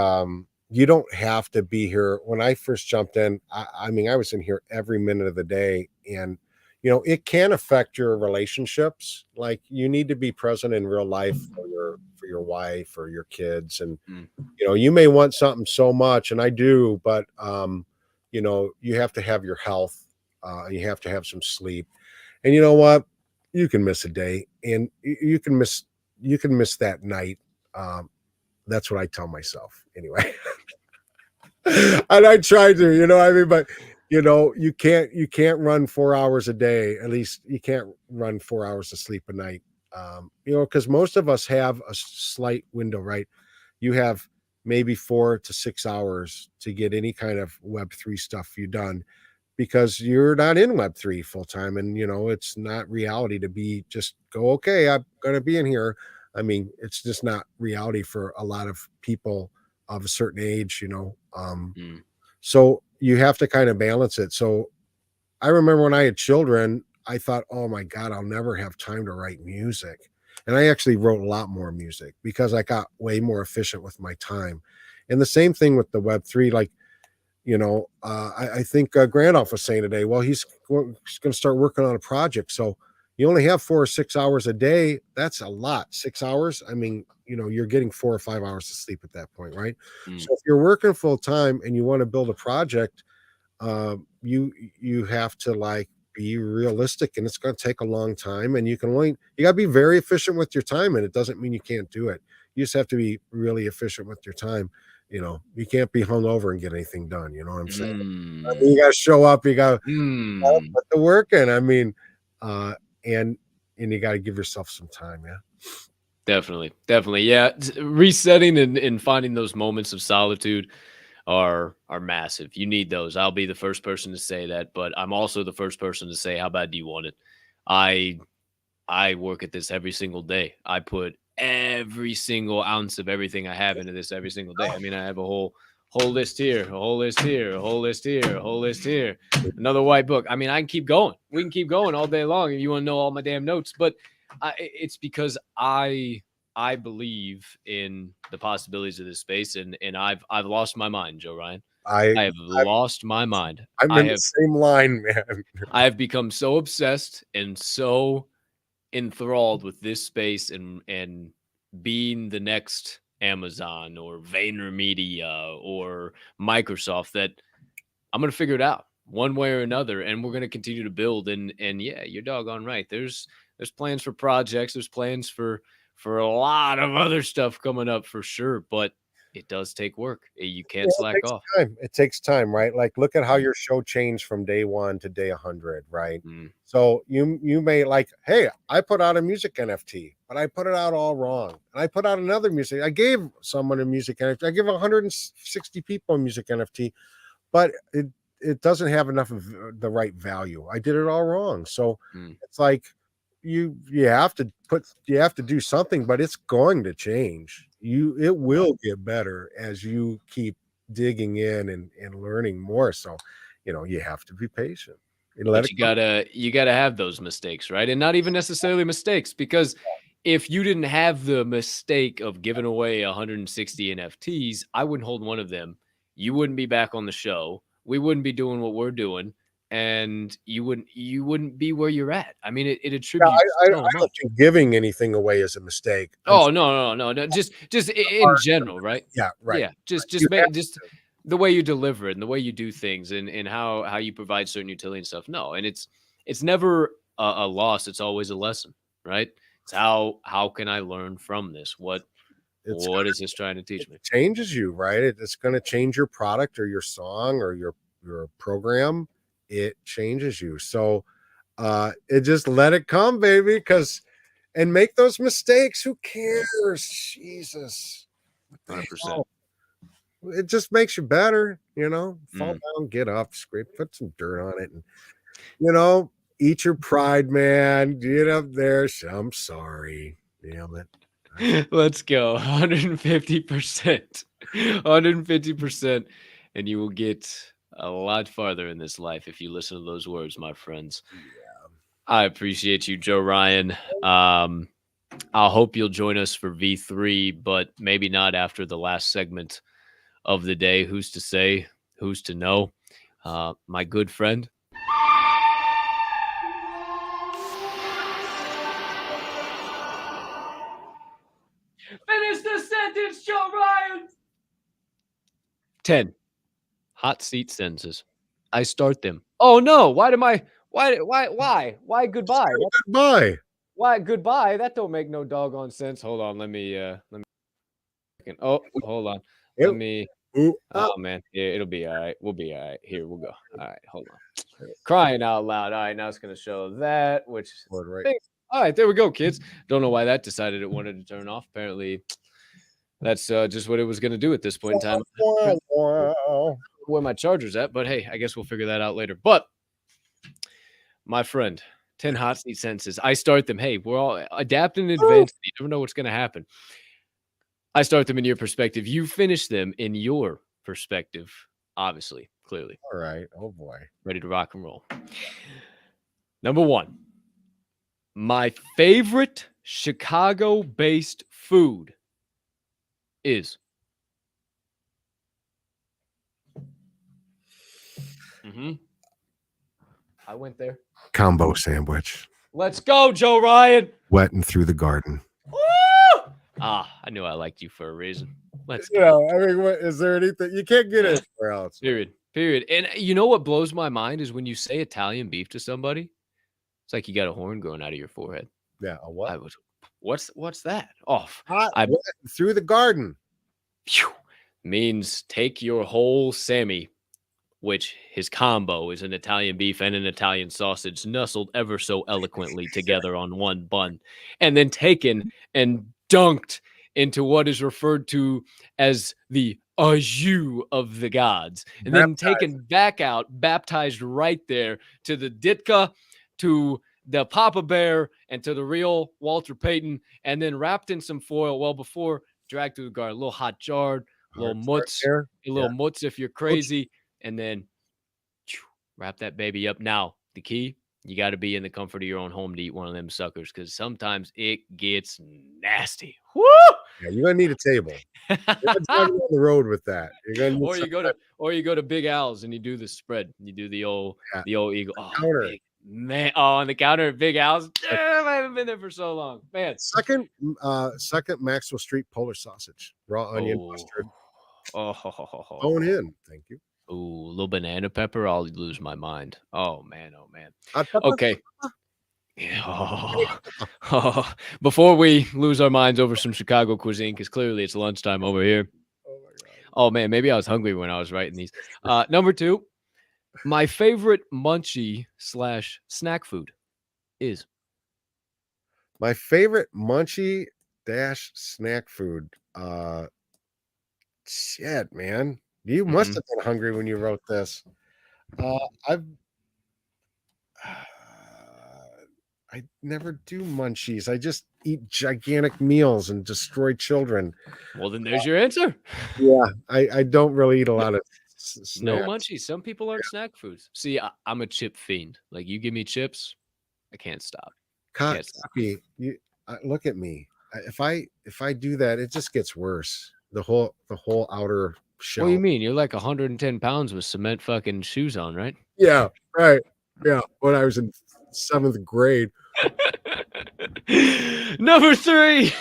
Speaker 2: you don't have to be here. When I first jumped in, I mean, I was in here every minute of the day, and it can affect your relationships. Like, you need to be present in real life for your wife or your kids, and
Speaker 1: Mm,
Speaker 2: you may want something so much, and I do, but you have to have your health. You have to have some sleep, and you know what? You can miss a day, and you can miss that night. Um, that's what I tell myself anyway. And I try to, I mean, but you can't run 4 hours a day. At least you can't run 4 hours of sleep a night. Because most of us have a slight window, right? You have maybe 4 to 6 hours to get any kind of Web3 stuff you done because you're not in Web3 full time, and it's not reality to be just go, okay, I'm gonna be in here. I mean, it's just not reality for a lot of people of a certain age.
Speaker 1: mm,
Speaker 2: So you have to kind of balance it. So I remember when I had children, I thought, oh my God, I'll never have time to write music. And I actually wrote a lot more music because I got way more efficient with my time. And the same thing with the Web3, like, I think Grandolph was saying today, well, he's going to start working on a project. So you only have 4 or 6 hours a day. That's a lot. 6 hours. I mean, you're getting 4 or 5 hours of sleep at that point, right?
Speaker 1: mm.
Speaker 2: So if you're working full time and you want to build a project, you have to like be realistic, and it's going to take a long time. And you got to be very efficient with your time. And it doesn't mean you can't do it. You just have to be really efficient with your time. You can't be hung over and get anything done. You know what I'm saying? I mean, you
Speaker 1: Mm.
Speaker 2: got to show up. You gotta
Speaker 1: Mm.
Speaker 2: put the work in. I mean, uh, and you got to give yourself some time. Yeah.
Speaker 1: Definitely. Definitely. Yeah. Resetting and finding those moments of solitude are massive. You need those. I'll be the first person to say that, but I'm also the first person to say, how bad do you want it? I I work at this every single day. I put every single ounce of everything I have into this every single day. I mean, I have a whole list here, a whole list here, a whole list here, a whole list here, another white book. I mean, I can keep going. We can keep going all day long if you want to know all my damn notes. But it's because I believe in the possibilities of this space, and I've lost my mind, Joe Ryan.
Speaker 2: I
Speaker 1: I have lost my mind.
Speaker 2: I'm
Speaker 1: I
Speaker 2: in the
Speaker 1: have
Speaker 2: same line, man.
Speaker 1: I have become so obsessed and so enthralled with this space and being the next Amazon or VaynerMedia or Microsoft that I'm gonna figure it out one way or another, and we're gonna continue to build. And yeah, you're doggone right. There's plans for projects. There's plans for a lot of other stuff coming up for sure, but it does take work. You
Speaker 2: Yeah,
Speaker 1: can't
Speaker 2: it
Speaker 1: slack
Speaker 2: takes
Speaker 1: off.
Speaker 2: time. It takes time, right? Like, look at how
Speaker 1: Mm,
Speaker 2: your show changed from day 1 to day 100, right?
Speaker 1: mm,
Speaker 2: So you may like, hey, I put out a music NFT, but I put it out all wrong. And I put out another music. I gave someone a music NFT. I give 160 people a music NFT, but it doesn't have enough of the right value. I did it all wrong. So
Speaker 1: mm,
Speaker 2: it's like you have to do something, but it's going to change. It will get better as you keep digging in and learning more. So, you have to be patient and let
Speaker 1: But
Speaker 2: it come.
Speaker 1: you gotta have those mistakes, right? And not even necessarily mistakes, because if you didn't have the mistake of giving away 160 NFTs, I wouldn't hold one of them. You wouldn't be back on the show. We wouldn't be doing what we're doing, and you wouldn't be where you're at. I mean, it
Speaker 2: Yeah,
Speaker 1: attributes
Speaker 2: I
Speaker 1: so
Speaker 2: don't
Speaker 1: much.
Speaker 2: think giving anything away is a mistake.
Speaker 1: Oh, no. Just in general, right?
Speaker 2: Yeah, right.
Speaker 1: Yeah, just
Speaker 2: You have
Speaker 1: just the way you deliver it and the way you do things, and how you provide certain utility and stuff. No, and it's never a loss. It's always a lesson, right? It's how can I learn from this? What is this trying to teach me?
Speaker 2: changes you, right? It's going to change your product or your song or your program. It changes you. So it just let it come, baby, and make those mistakes. Who cares? Jesus. What the
Speaker 1: 100%.
Speaker 2: hell? It just makes you better, fall
Speaker 1: Mm.
Speaker 2: down, get up, scrape, put some dirt on it, and eat your pride, man. Get up there. I'm sorry. Damn it.
Speaker 1: Let's go. 150%. 150%. And you will get a lot farther in this life if you listen to those words, my friends.
Speaker 2: Yeah.
Speaker 1: I appreciate you, Joe Ryan. I hope you'll join us for V3, but maybe not after the last segment of the day. Who's to say? Who's to know? My good friend. Finish the sentence, Joe Ryan. 10 hot seat sentences. I start them. Oh no! Why goodbye?
Speaker 2: Goodbye.
Speaker 1: Why goodbye? That don't make no doggone sense. Hold on, let me. Oh, hold on. Let me. Oh man, yeah, it'll be all right. We'll be all right. Here, we'll go. All right, hold on. Crying out loud. All right, now it's gonna show that, which.
Speaker 2: Right.
Speaker 1: All right, there we go, kids. Don't know why that decided it wanted to turn off. Apparently, that's just what it was gonna do at this point in time. Where my charger's at, but hey, I guess we'll figure that out later. But my friend, 10 hot seat sentences. I start them. Hey, we're all adapting in advance. You never know what's going to happen. I start them in your perspective. You finish them in your perspective, obviously, clearly.
Speaker 2: All right. Oh boy.
Speaker 1: Ready to rock and roll. Number 1. My favorite Chicago-based food is. I went there.
Speaker 2: Combo sandwich.
Speaker 1: Let's go, Joe Ryan.
Speaker 2: Wet and through the garden.
Speaker 1: Woo! I knew I liked you for a reason. Let's go.
Speaker 2: I mean, is there anything you can't get anywhere else?
Speaker 1: Period. And you know what blows my mind is when you say Italian beef to somebody, it's like you got a horn growing out of your forehead.
Speaker 2: Yeah, a what?
Speaker 1: What's that? Off.
Speaker 2: Through the garden.
Speaker 1: Means take your whole Sammy, which his combo is an Italian beef and an Italian sausage nestled ever so eloquently together on one bun, and then taken and dunked into what is referred to as the au jus of the gods, and then taken back out, baptized right there to the Ditka, to the Papa Bear, and to the real Walter Payton, and then wrapped in some foil. Well, before dragged through the garden, a little hot jarred, a little mutz, mutz if you're crazy, and then wrap that baby up. Now, the key, you got to be in the comfort of your own home to eat one of them suckers, because sometimes it gets nasty. Woo!
Speaker 2: Yeah, you're gonna need a table. You're driving on the road with that. You're gonna
Speaker 1: you go to Big Al's and you do the spread. You do the old eagle. Oh,
Speaker 2: counter.
Speaker 1: Man, on the counter at Big Al's. Damn, I haven't been there for so long, man.
Speaker 2: Second Maxwell Street Polar sausage, raw onion, mustard. Bone in, thank you.
Speaker 1: Ooh, a little banana pepper, I'll lose my mind. Oh man. Okay. Before we lose our minds over some Chicago cuisine, because clearly it's lunchtime over here.
Speaker 2: Oh my God.
Speaker 1: Oh man, maybe I was hungry when I was writing these. Number 2, my favorite munchie / snack food is.
Speaker 2: My favorite munchie / snack food. Shit, man. You must have been hungry when you wrote this. I I never do munchies. I just eat gigantic meals and destroy children.
Speaker 1: Well, then there's your answer.
Speaker 2: Yeah, I don't really eat a lot of
Speaker 1: No
Speaker 2: snacks.
Speaker 1: munchies. Some people aren't snack foods. See, I'm a chip fiend. Like you give me chips, I can't stop. Can't stop.
Speaker 2: Copy, you look at me. If I do that, it just gets worse. The whole outer
Speaker 1: What do you
Speaker 2: shell.
Speaker 1: mean? You're like 110 pounds with cement fucking shoes on, right?
Speaker 2: Yeah, right. Yeah, when I was in 7th grade.
Speaker 1: Number 3.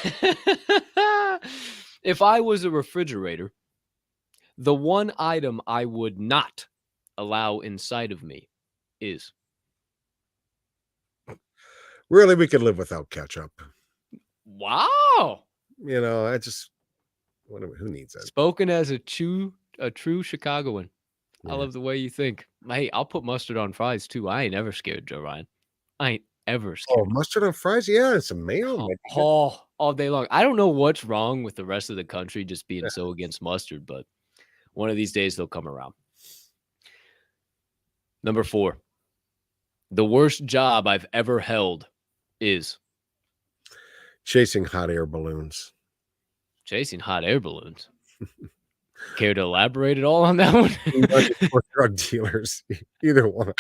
Speaker 1: If I was a refrigerator, the one item I would not allow inside of me is.
Speaker 2: Really, we could live without ketchup.
Speaker 1: Wow.
Speaker 2: You know, who needs that?
Speaker 1: Spoken as a true Chicagoan. I love the way you think. Hey, I'll put mustard on fries too. I ain't ever scared, Joe Ryan. I ain't ever scared.
Speaker 2: Oh, mustard on fries? Yeah, it's a mayo.
Speaker 1: All day long. I don't know what's wrong with the rest of the country just being so against mustard, but one of these days they'll come around. Number 4. The worst job I've ever held is
Speaker 2: Chasing hot air balloons.
Speaker 1: chasing hot air balloons. Care to elaborate at all on that one?
Speaker 2: Or drug dealers. Either one.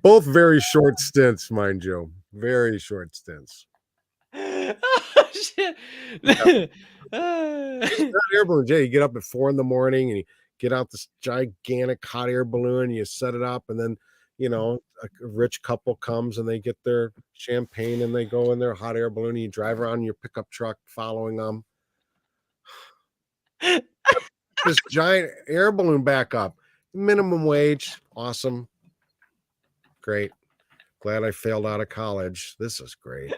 Speaker 2: Both very short stints, mind you. Very short stints.
Speaker 1: Oh, shit.
Speaker 2: Hot air balloons. Yeah, you get up at 4 a.m. and you get out this gigantic hot air balloon and you set it up, and then a rich couple comes and they get their champagne and they go in their hot air balloon and you drive around in your pickup truck following them. This giant air balloon back up. Minimum wage. Awesome. Great. Glad I failed out of college. This is great.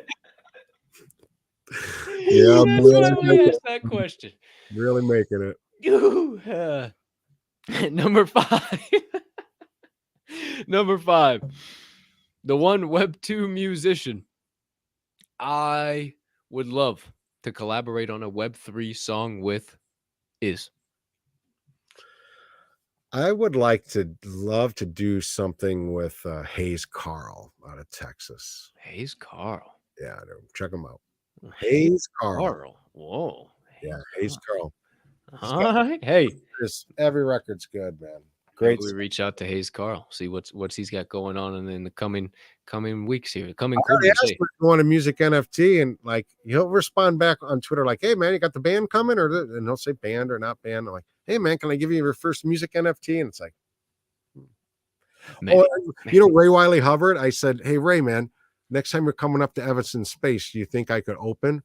Speaker 2: Yeah,
Speaker 1: that's what I want to ask that question.
Speaker 2: Really making
Speaker 1: it. Number 5. Number 5. The one Web2 musician I would love to collaborate on a Web3 song with is.
Speaker 2: I would love to do something with Hayes Carl out of Texas.
Speaker 1: Hayes Carl.
Speaker 2: Yeah, check him out. Hayes Carl.
Speaker 1: Whoa.
Speaker 2: Yeah, Hayes Carl.
Speaker 1: All right. Hey,
Speaker 2: every record's good, man. Great.
Speaker 1: We reach out to Hayes Carl, see what's he's got going on in the coming weeks here, coming quarters.
Speaker 2: Going to music NFT, and like he'll respond back on Twitter like, "Hey man, you got the band coming?" And he'll say band or not band. I'm like, "Hey man, can I give you your first music NFT?" And it's like, maybe. Ray Wiley Hubbard. I said, "Hey Ray, man, next time you're coming up to Evanston Space, do you think I could open?"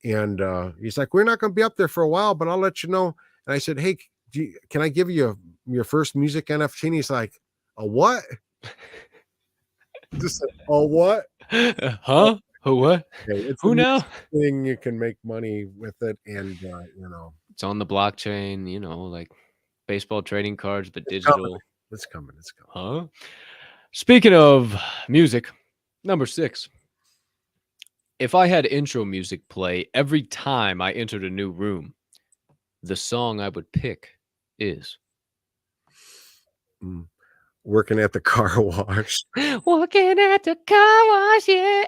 Speaker 2: And he's like, "We're not going to be up there for a while, but I'll let you know." And I said, "Hey, can I give you your first music NFT?" And he's like, "A what?" Just like, "Oh, what?
Speaker 1: Huh? Who what?
Speaker 2: Okay,
Speaker 1: who now?"
Speaker 2: Thing you can make money with it, and
Speaker 1: it's on the blockchain. Like baseball trading cards, but digital.
Speaker 2: It's coming.
Speaker 1: Huh? Speaking of music, number 6. If I had intro music play every time I entered a new room, the song I would pick is
Speaker 2: Working at the car wash.
Speaker 1: Working at the car wash, yeah.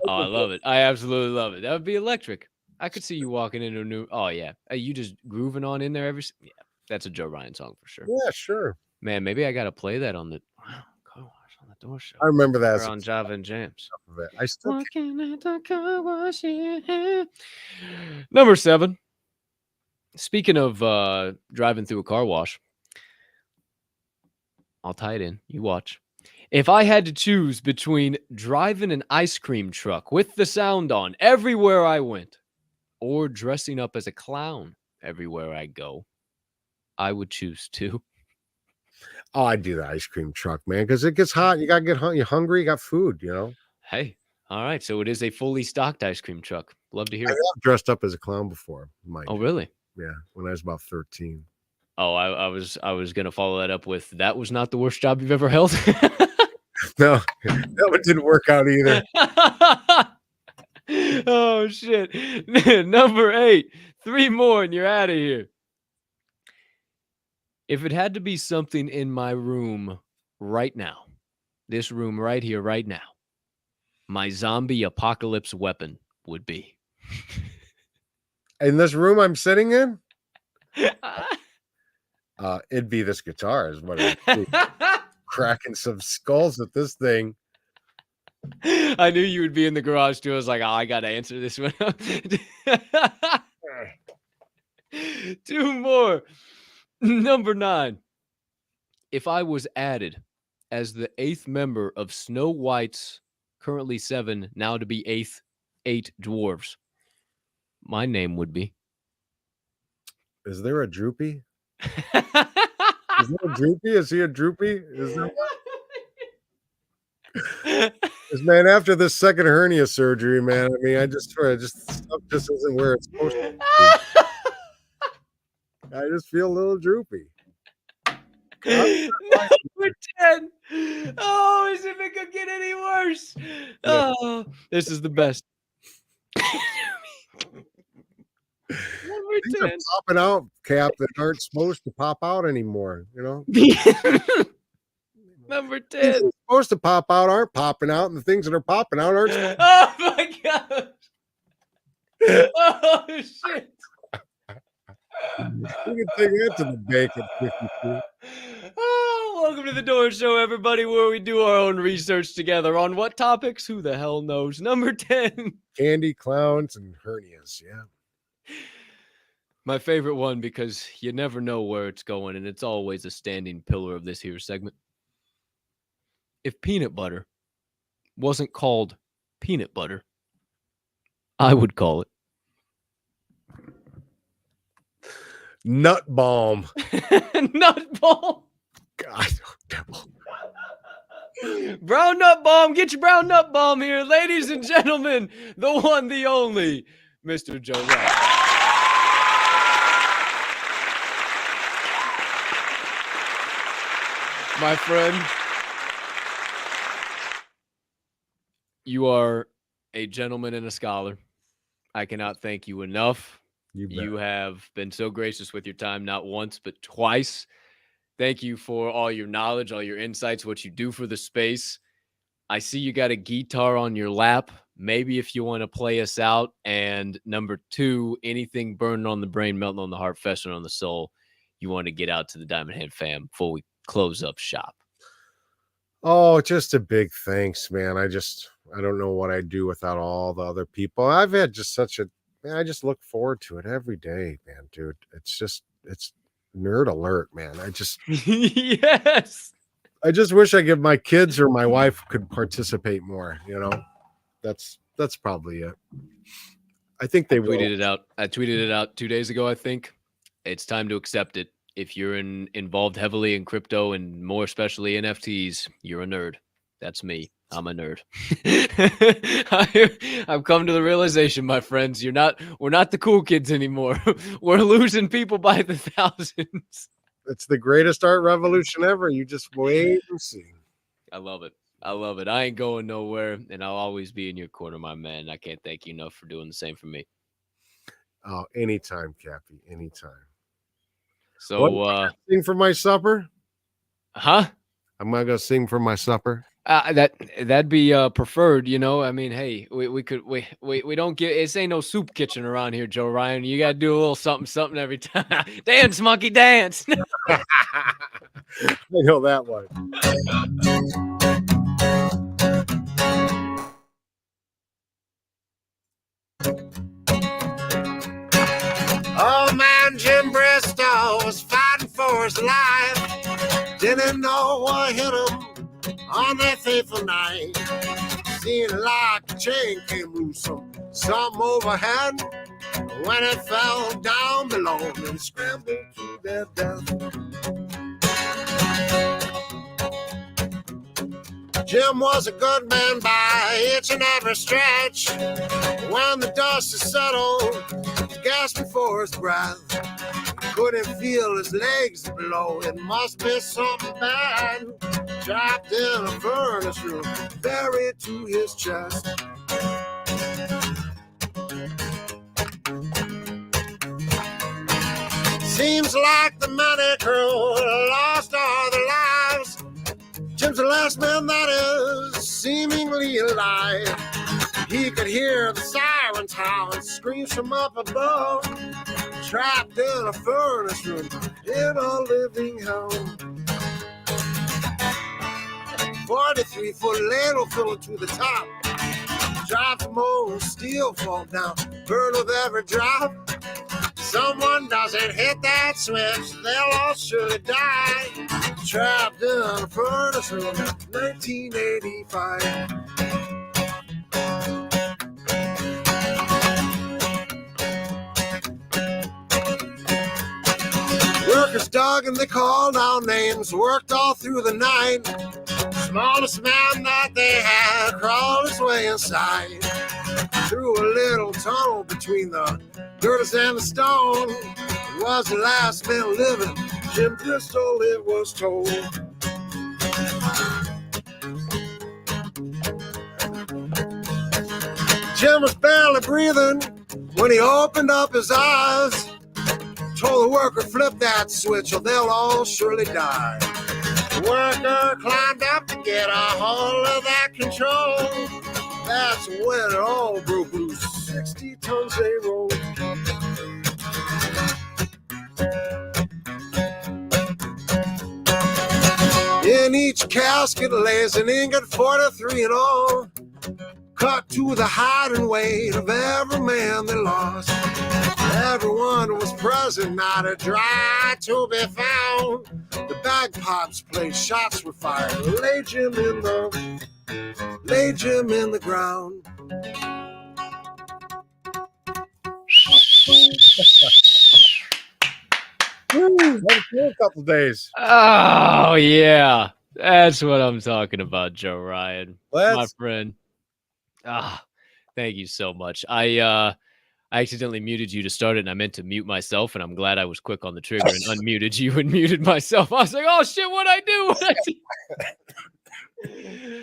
Speaker 1: Oh, I love it. I absolutely love it. That would be electric. I could see you walking into a new. Oh yeah, you just grooving on in there yeah. That's a Joe Ryan song for sure.
Speaker 2: Yeah, sure.
Speaker 1: Man, maybe I gotta play that on the car wash on the door show.
Speaker 2: I remember that
Speaker 1: on Java and Jams.
Speaker 2: I still
Speaker 1: Walking at the car wash, yeah. Number 7. Speaking of driving through a car wash, I'll tie it in. You watch. If I had to choose between driving an ice cream truck with the sound on everywhere I went, or dressing up as a clown everywhere I go, I would choose to.
Speaker 2: Oh, I'd do the ice cream truck, man, because it gets hot. You gotta get you're hungry. You got food,
Speaker 1: Hey, all right. So it is a fully stocked ice cream truck. Love to hear it.
Speaker 2: I've dressed up as a clown before.
Speaker 1: Oh, really?
Speaker 2: Yeah, when I was about 13.
Speaker 1: Oh, I was gonna follow that up with that was not the worst job you've ever held.
Speaker 2: No, that one didn't work out either.
Speaker 1: Oh shit. Number 8. 3 more and you're out of here. If it had to be something in my room right now, this room right here, right now, my zombie apocalypse weapon would be?
Speaker 2: In this room I'm sitting in, it'd be this guitar is what it would be. Cracking some skulls at this thing.
Speaker 1: I knew you would be in the garage too. I was like, oh, I got to answer this one. 2 more. Number 9. If I was added as the 8th member of Snow White's currently 7, now to be 8 dwarves, my name would be.
Speaker 2: Is there a droopy? Is there a droopy? Is he a droopy? Is there? Man, after this second hernia surgery, man, I mean, I just stuff just isn't where it's supposed to be. I just feel a little droopy.
Speaker 1: Number 10. Oh, is it gonna get any worse? Oh, this is the best. Number 10.
Speaker 2: Popping out, Cap, that aren't supposed to pop out anymore, you know?
Speaker 1: Number 10.
Speaker 2: Things that are supposed to pop out aren't popping out, and the things that are popping out aren't.
Speaker 1: Oh my god! Oh shit!
Speaker 2: You can take that to the bank at 52.
Speaker 1: Oh, welcome to the Door Show, everybody, where we do our own research together on what topics? Who the hell knows? Number 10.
Speaker 2: Candy, clowns, and hernias. Yeah.
Speaker 1: My favorite one, because you never know where it's going, and it's always a standing pillar of this here segment. If peanut butter wasn't called peanut butter, I would call it
Speaker 2: nut balm.
Speaker 1: nut balm.
Speaker 2: God, devil.
Speaker 1: Brown nut balm. Get your brown nut balm here, ladies and gentlemen. The one, the only, Mr. Joe Rapp. My friend, you are a gentleman and a scholar. I cannot thank you enough. You have been so gracious with your time, not once, but twice. Thank you for all your knowledge, all your insights, what you do for the space. I see you got a guitar on your lap. Maybe if you want to play us out. And number 2, anything burning on the brain, melting on the heart, festering on the soul, you want to get out to the Diamond Hand fam before we close up shop.
Speaker 2: Oh, just a big thanks, man. I don't know what I'd do without all the other people. I've had just I just look forward to it every day, man, dude. It's nerd alert, man.
Speaker 1: Yes.
Speaker 2: I just wish I could, my kids or my wife could participate more, you know. That's probably it. I think they tweeted
Speaker 1: it out. I tweeted it out 2 days ago, I think. It's time to accept it. If you're involved heavily in crypto and more especially NFTs, you're a nerd. That's me. I'm a nerd. I've come to the realization, my friends, we're not the cool kids anymore. We're losing people by the thousands.
Speaker 2: It's the greatest art revolution ever. You just wait and see.
Speaker 1: I love it. I ain't going nowhere, and I'll always be in your corner, my man. I can't thank you enough for doing the same for me.
Speaker 2: Oh, anytime, Cappy. Anytime.
Speaker 1: So,
Speaker 2: sing for my supper?
Speaker 1: Huh?
Speaker 2: I'm not gonna sing for my supper.
Speaker 1: That'd be preferred, you know. I mean, hey, we don't get, it ain't no soup kitchen around here, Joe Ryan. You gotta do a little something every time. Dance, monkey, dance.
Speaker 2: I know that one. Oh man, Jim Bristow was fighting for his life. Didn't know what hit him on that fateful night. Seemed like a chain came loose, something overhead. When it fell down below and scrambled to their death. Jim was a good man by each and every stretch. When the dust is settled, gasping for his breath. Couldn't feel his legs below. It must be something bad. Trapped in a furnace room, buried to his chest. Seems like the money crew lost all their lives. Jim's the last man that is seemingly alive. He could hear the sirens howl and screams from up above. Trapped in a furnace room in a living hell. 43-foot ladle filling to the top. Drive the mold, steel fall down, burn with every drop. Someone doesn't hit that switch, they'll all surely die. Trapped in a furnace room, 1985. Workers dug and they called out names, worked all through the night. Smallest man that they had crawled his way inside. Through a little tunnel between the girders and the stone. Was the last man living, Jim Bristol it was told. Jim was barely breathing when he opened up his eyes. Told the worker, flip that switch or they'll all surely die. The worker climbed up to get a hold of that control. That's when it all broke loose. 60 tons they rolled. In each casket lays an ingot, 43 in all. Cut to the height and weight of every man they lost. Everyone was present, not a dry to be found. The bagpipes played, shots were fired. Lay Jim in the ground. That was a couple days.
Speaker 1: Oh yeah, that's what I'm talking about, Joe Ryan, my friend. Thank you so much. I accidentally muted you to start it, and I meant to mute myself, and I'm glad I was quick on the trigger and unmuted you and muted myself. I was like, oh shit, what'd I do?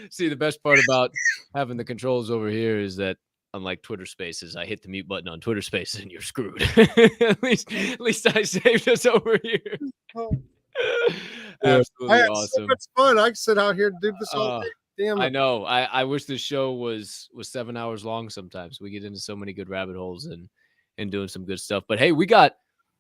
Speaker 1: See, the best part about having the controls over here is that, unlike Twitter Spaces, I hit the mute button on Twitter Spaces and you're screwed. at least I saved us over here. Absolutely
Speaker 2: I had
Speaker 1: awesome.
Speaker 2: So much fun. I could sit out here and do this all day. Damn it.
Speaker 1: I know. I wish this show was 7 hours long. Sometimes we get into so many good rabbit holes and doing some good stuff. But hey, we got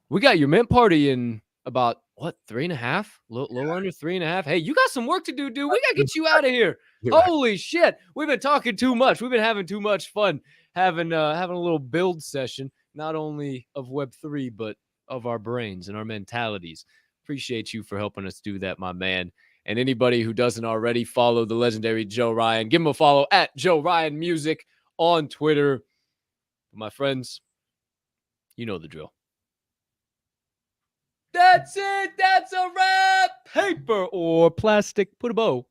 Speaker 1: your mint party in about what, 3.5? Little under 3.5. Hey, you got some work to do, dude. We gotta get you out of here. Holy shit. We've been talking too much. We've been having too much fun having a little build session, not only of Web3, but of our brains and our mentalities. Appreciate you for helping us do that, my man. And anybody who doesn't already follow the legendary Joe Ryan, give him a follow at Joe Ryan Music on Twitter. My friends, you know the drill. That's it. That's a wrap. Paper or plastic. Put a bow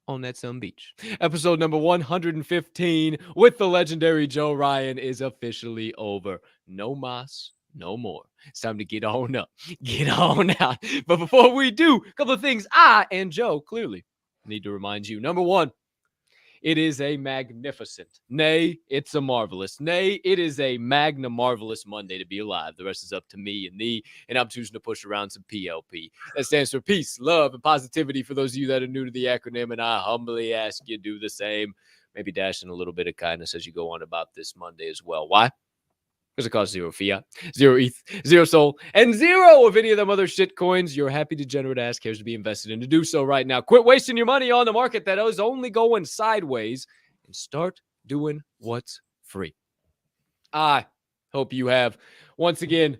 Speaker 1: on that some beach. Episode number 115 with the legendary Joe Ryan is officially over. No mas, no more. It's time to get on up. Get on out. But before we do, a couple of things I and Joe clearly need to remind you. Number one, it is a magnificent, nay, it's a marvelous, nay, it is a magna marvelous Monday to be alive. The rest is up to me and thee, and I'm choosing to push around some PLP. That stands for peace, love, and positivity for those of you that are new to the acronym, and I humbly ask you to do the same. Maybe dash in a little bit of kindness as you go on about this Monday as well. Why? Because it costs 0 fiat, 0 ETH, 0 SOL, and 0 of any of them other shit coins your happy degenerate ass cares to be invested in. To do so right now, quit wasting your money on the market that is only going sideways and start doing what's free. I hope you have, once again,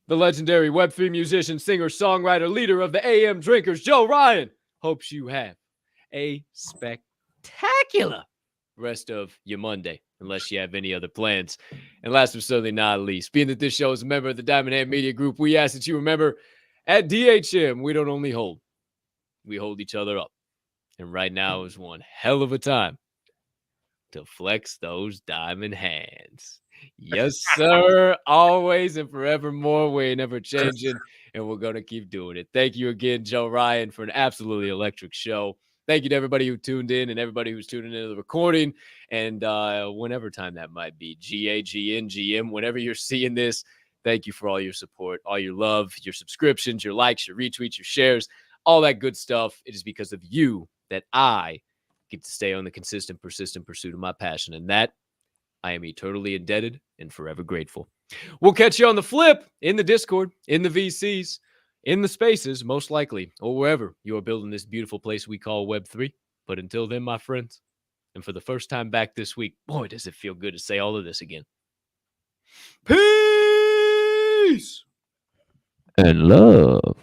Speaker 1: the legendary Web3 musician, singer, songwriter, leader of the AM Drinkers, Joe Ryan, hopes you have a spectacular rest of your Monday, unless you have any other plans. And last but certainly not least, being that this show is a member of the Diamond Hand Media Group, we ask that you remember at DHM, we don't only hold, we hold each other up. And right now is one hell of a time to flex those diamond hands. Yes, sir. Always and forevermore. We ain't never changing, and we're going to keep doing it. Thank you again, Joe Ryan, for an absolutely electric show. Thank you to everybody who tuned in and everybody who's tuning into the recording. And whenever time that might be, GA GN GM, whenever you're seeing this, thank you for all your support, all your love, your subscriptions, your likes, your retweets, your shares, all that good stuff. It is because of you that I get to stay on the consistent, persistent pursuit of my passion. And that I am eternally indebted and forever grateful. We'll catch you on the flip, in the Discord, in the VCs, in the spaces, most likely, or wherever you are building this beautiful place we call Web3. But until then, my friends, and for the first time back this week, boy, does it feel good to say all of this again. Peace and love.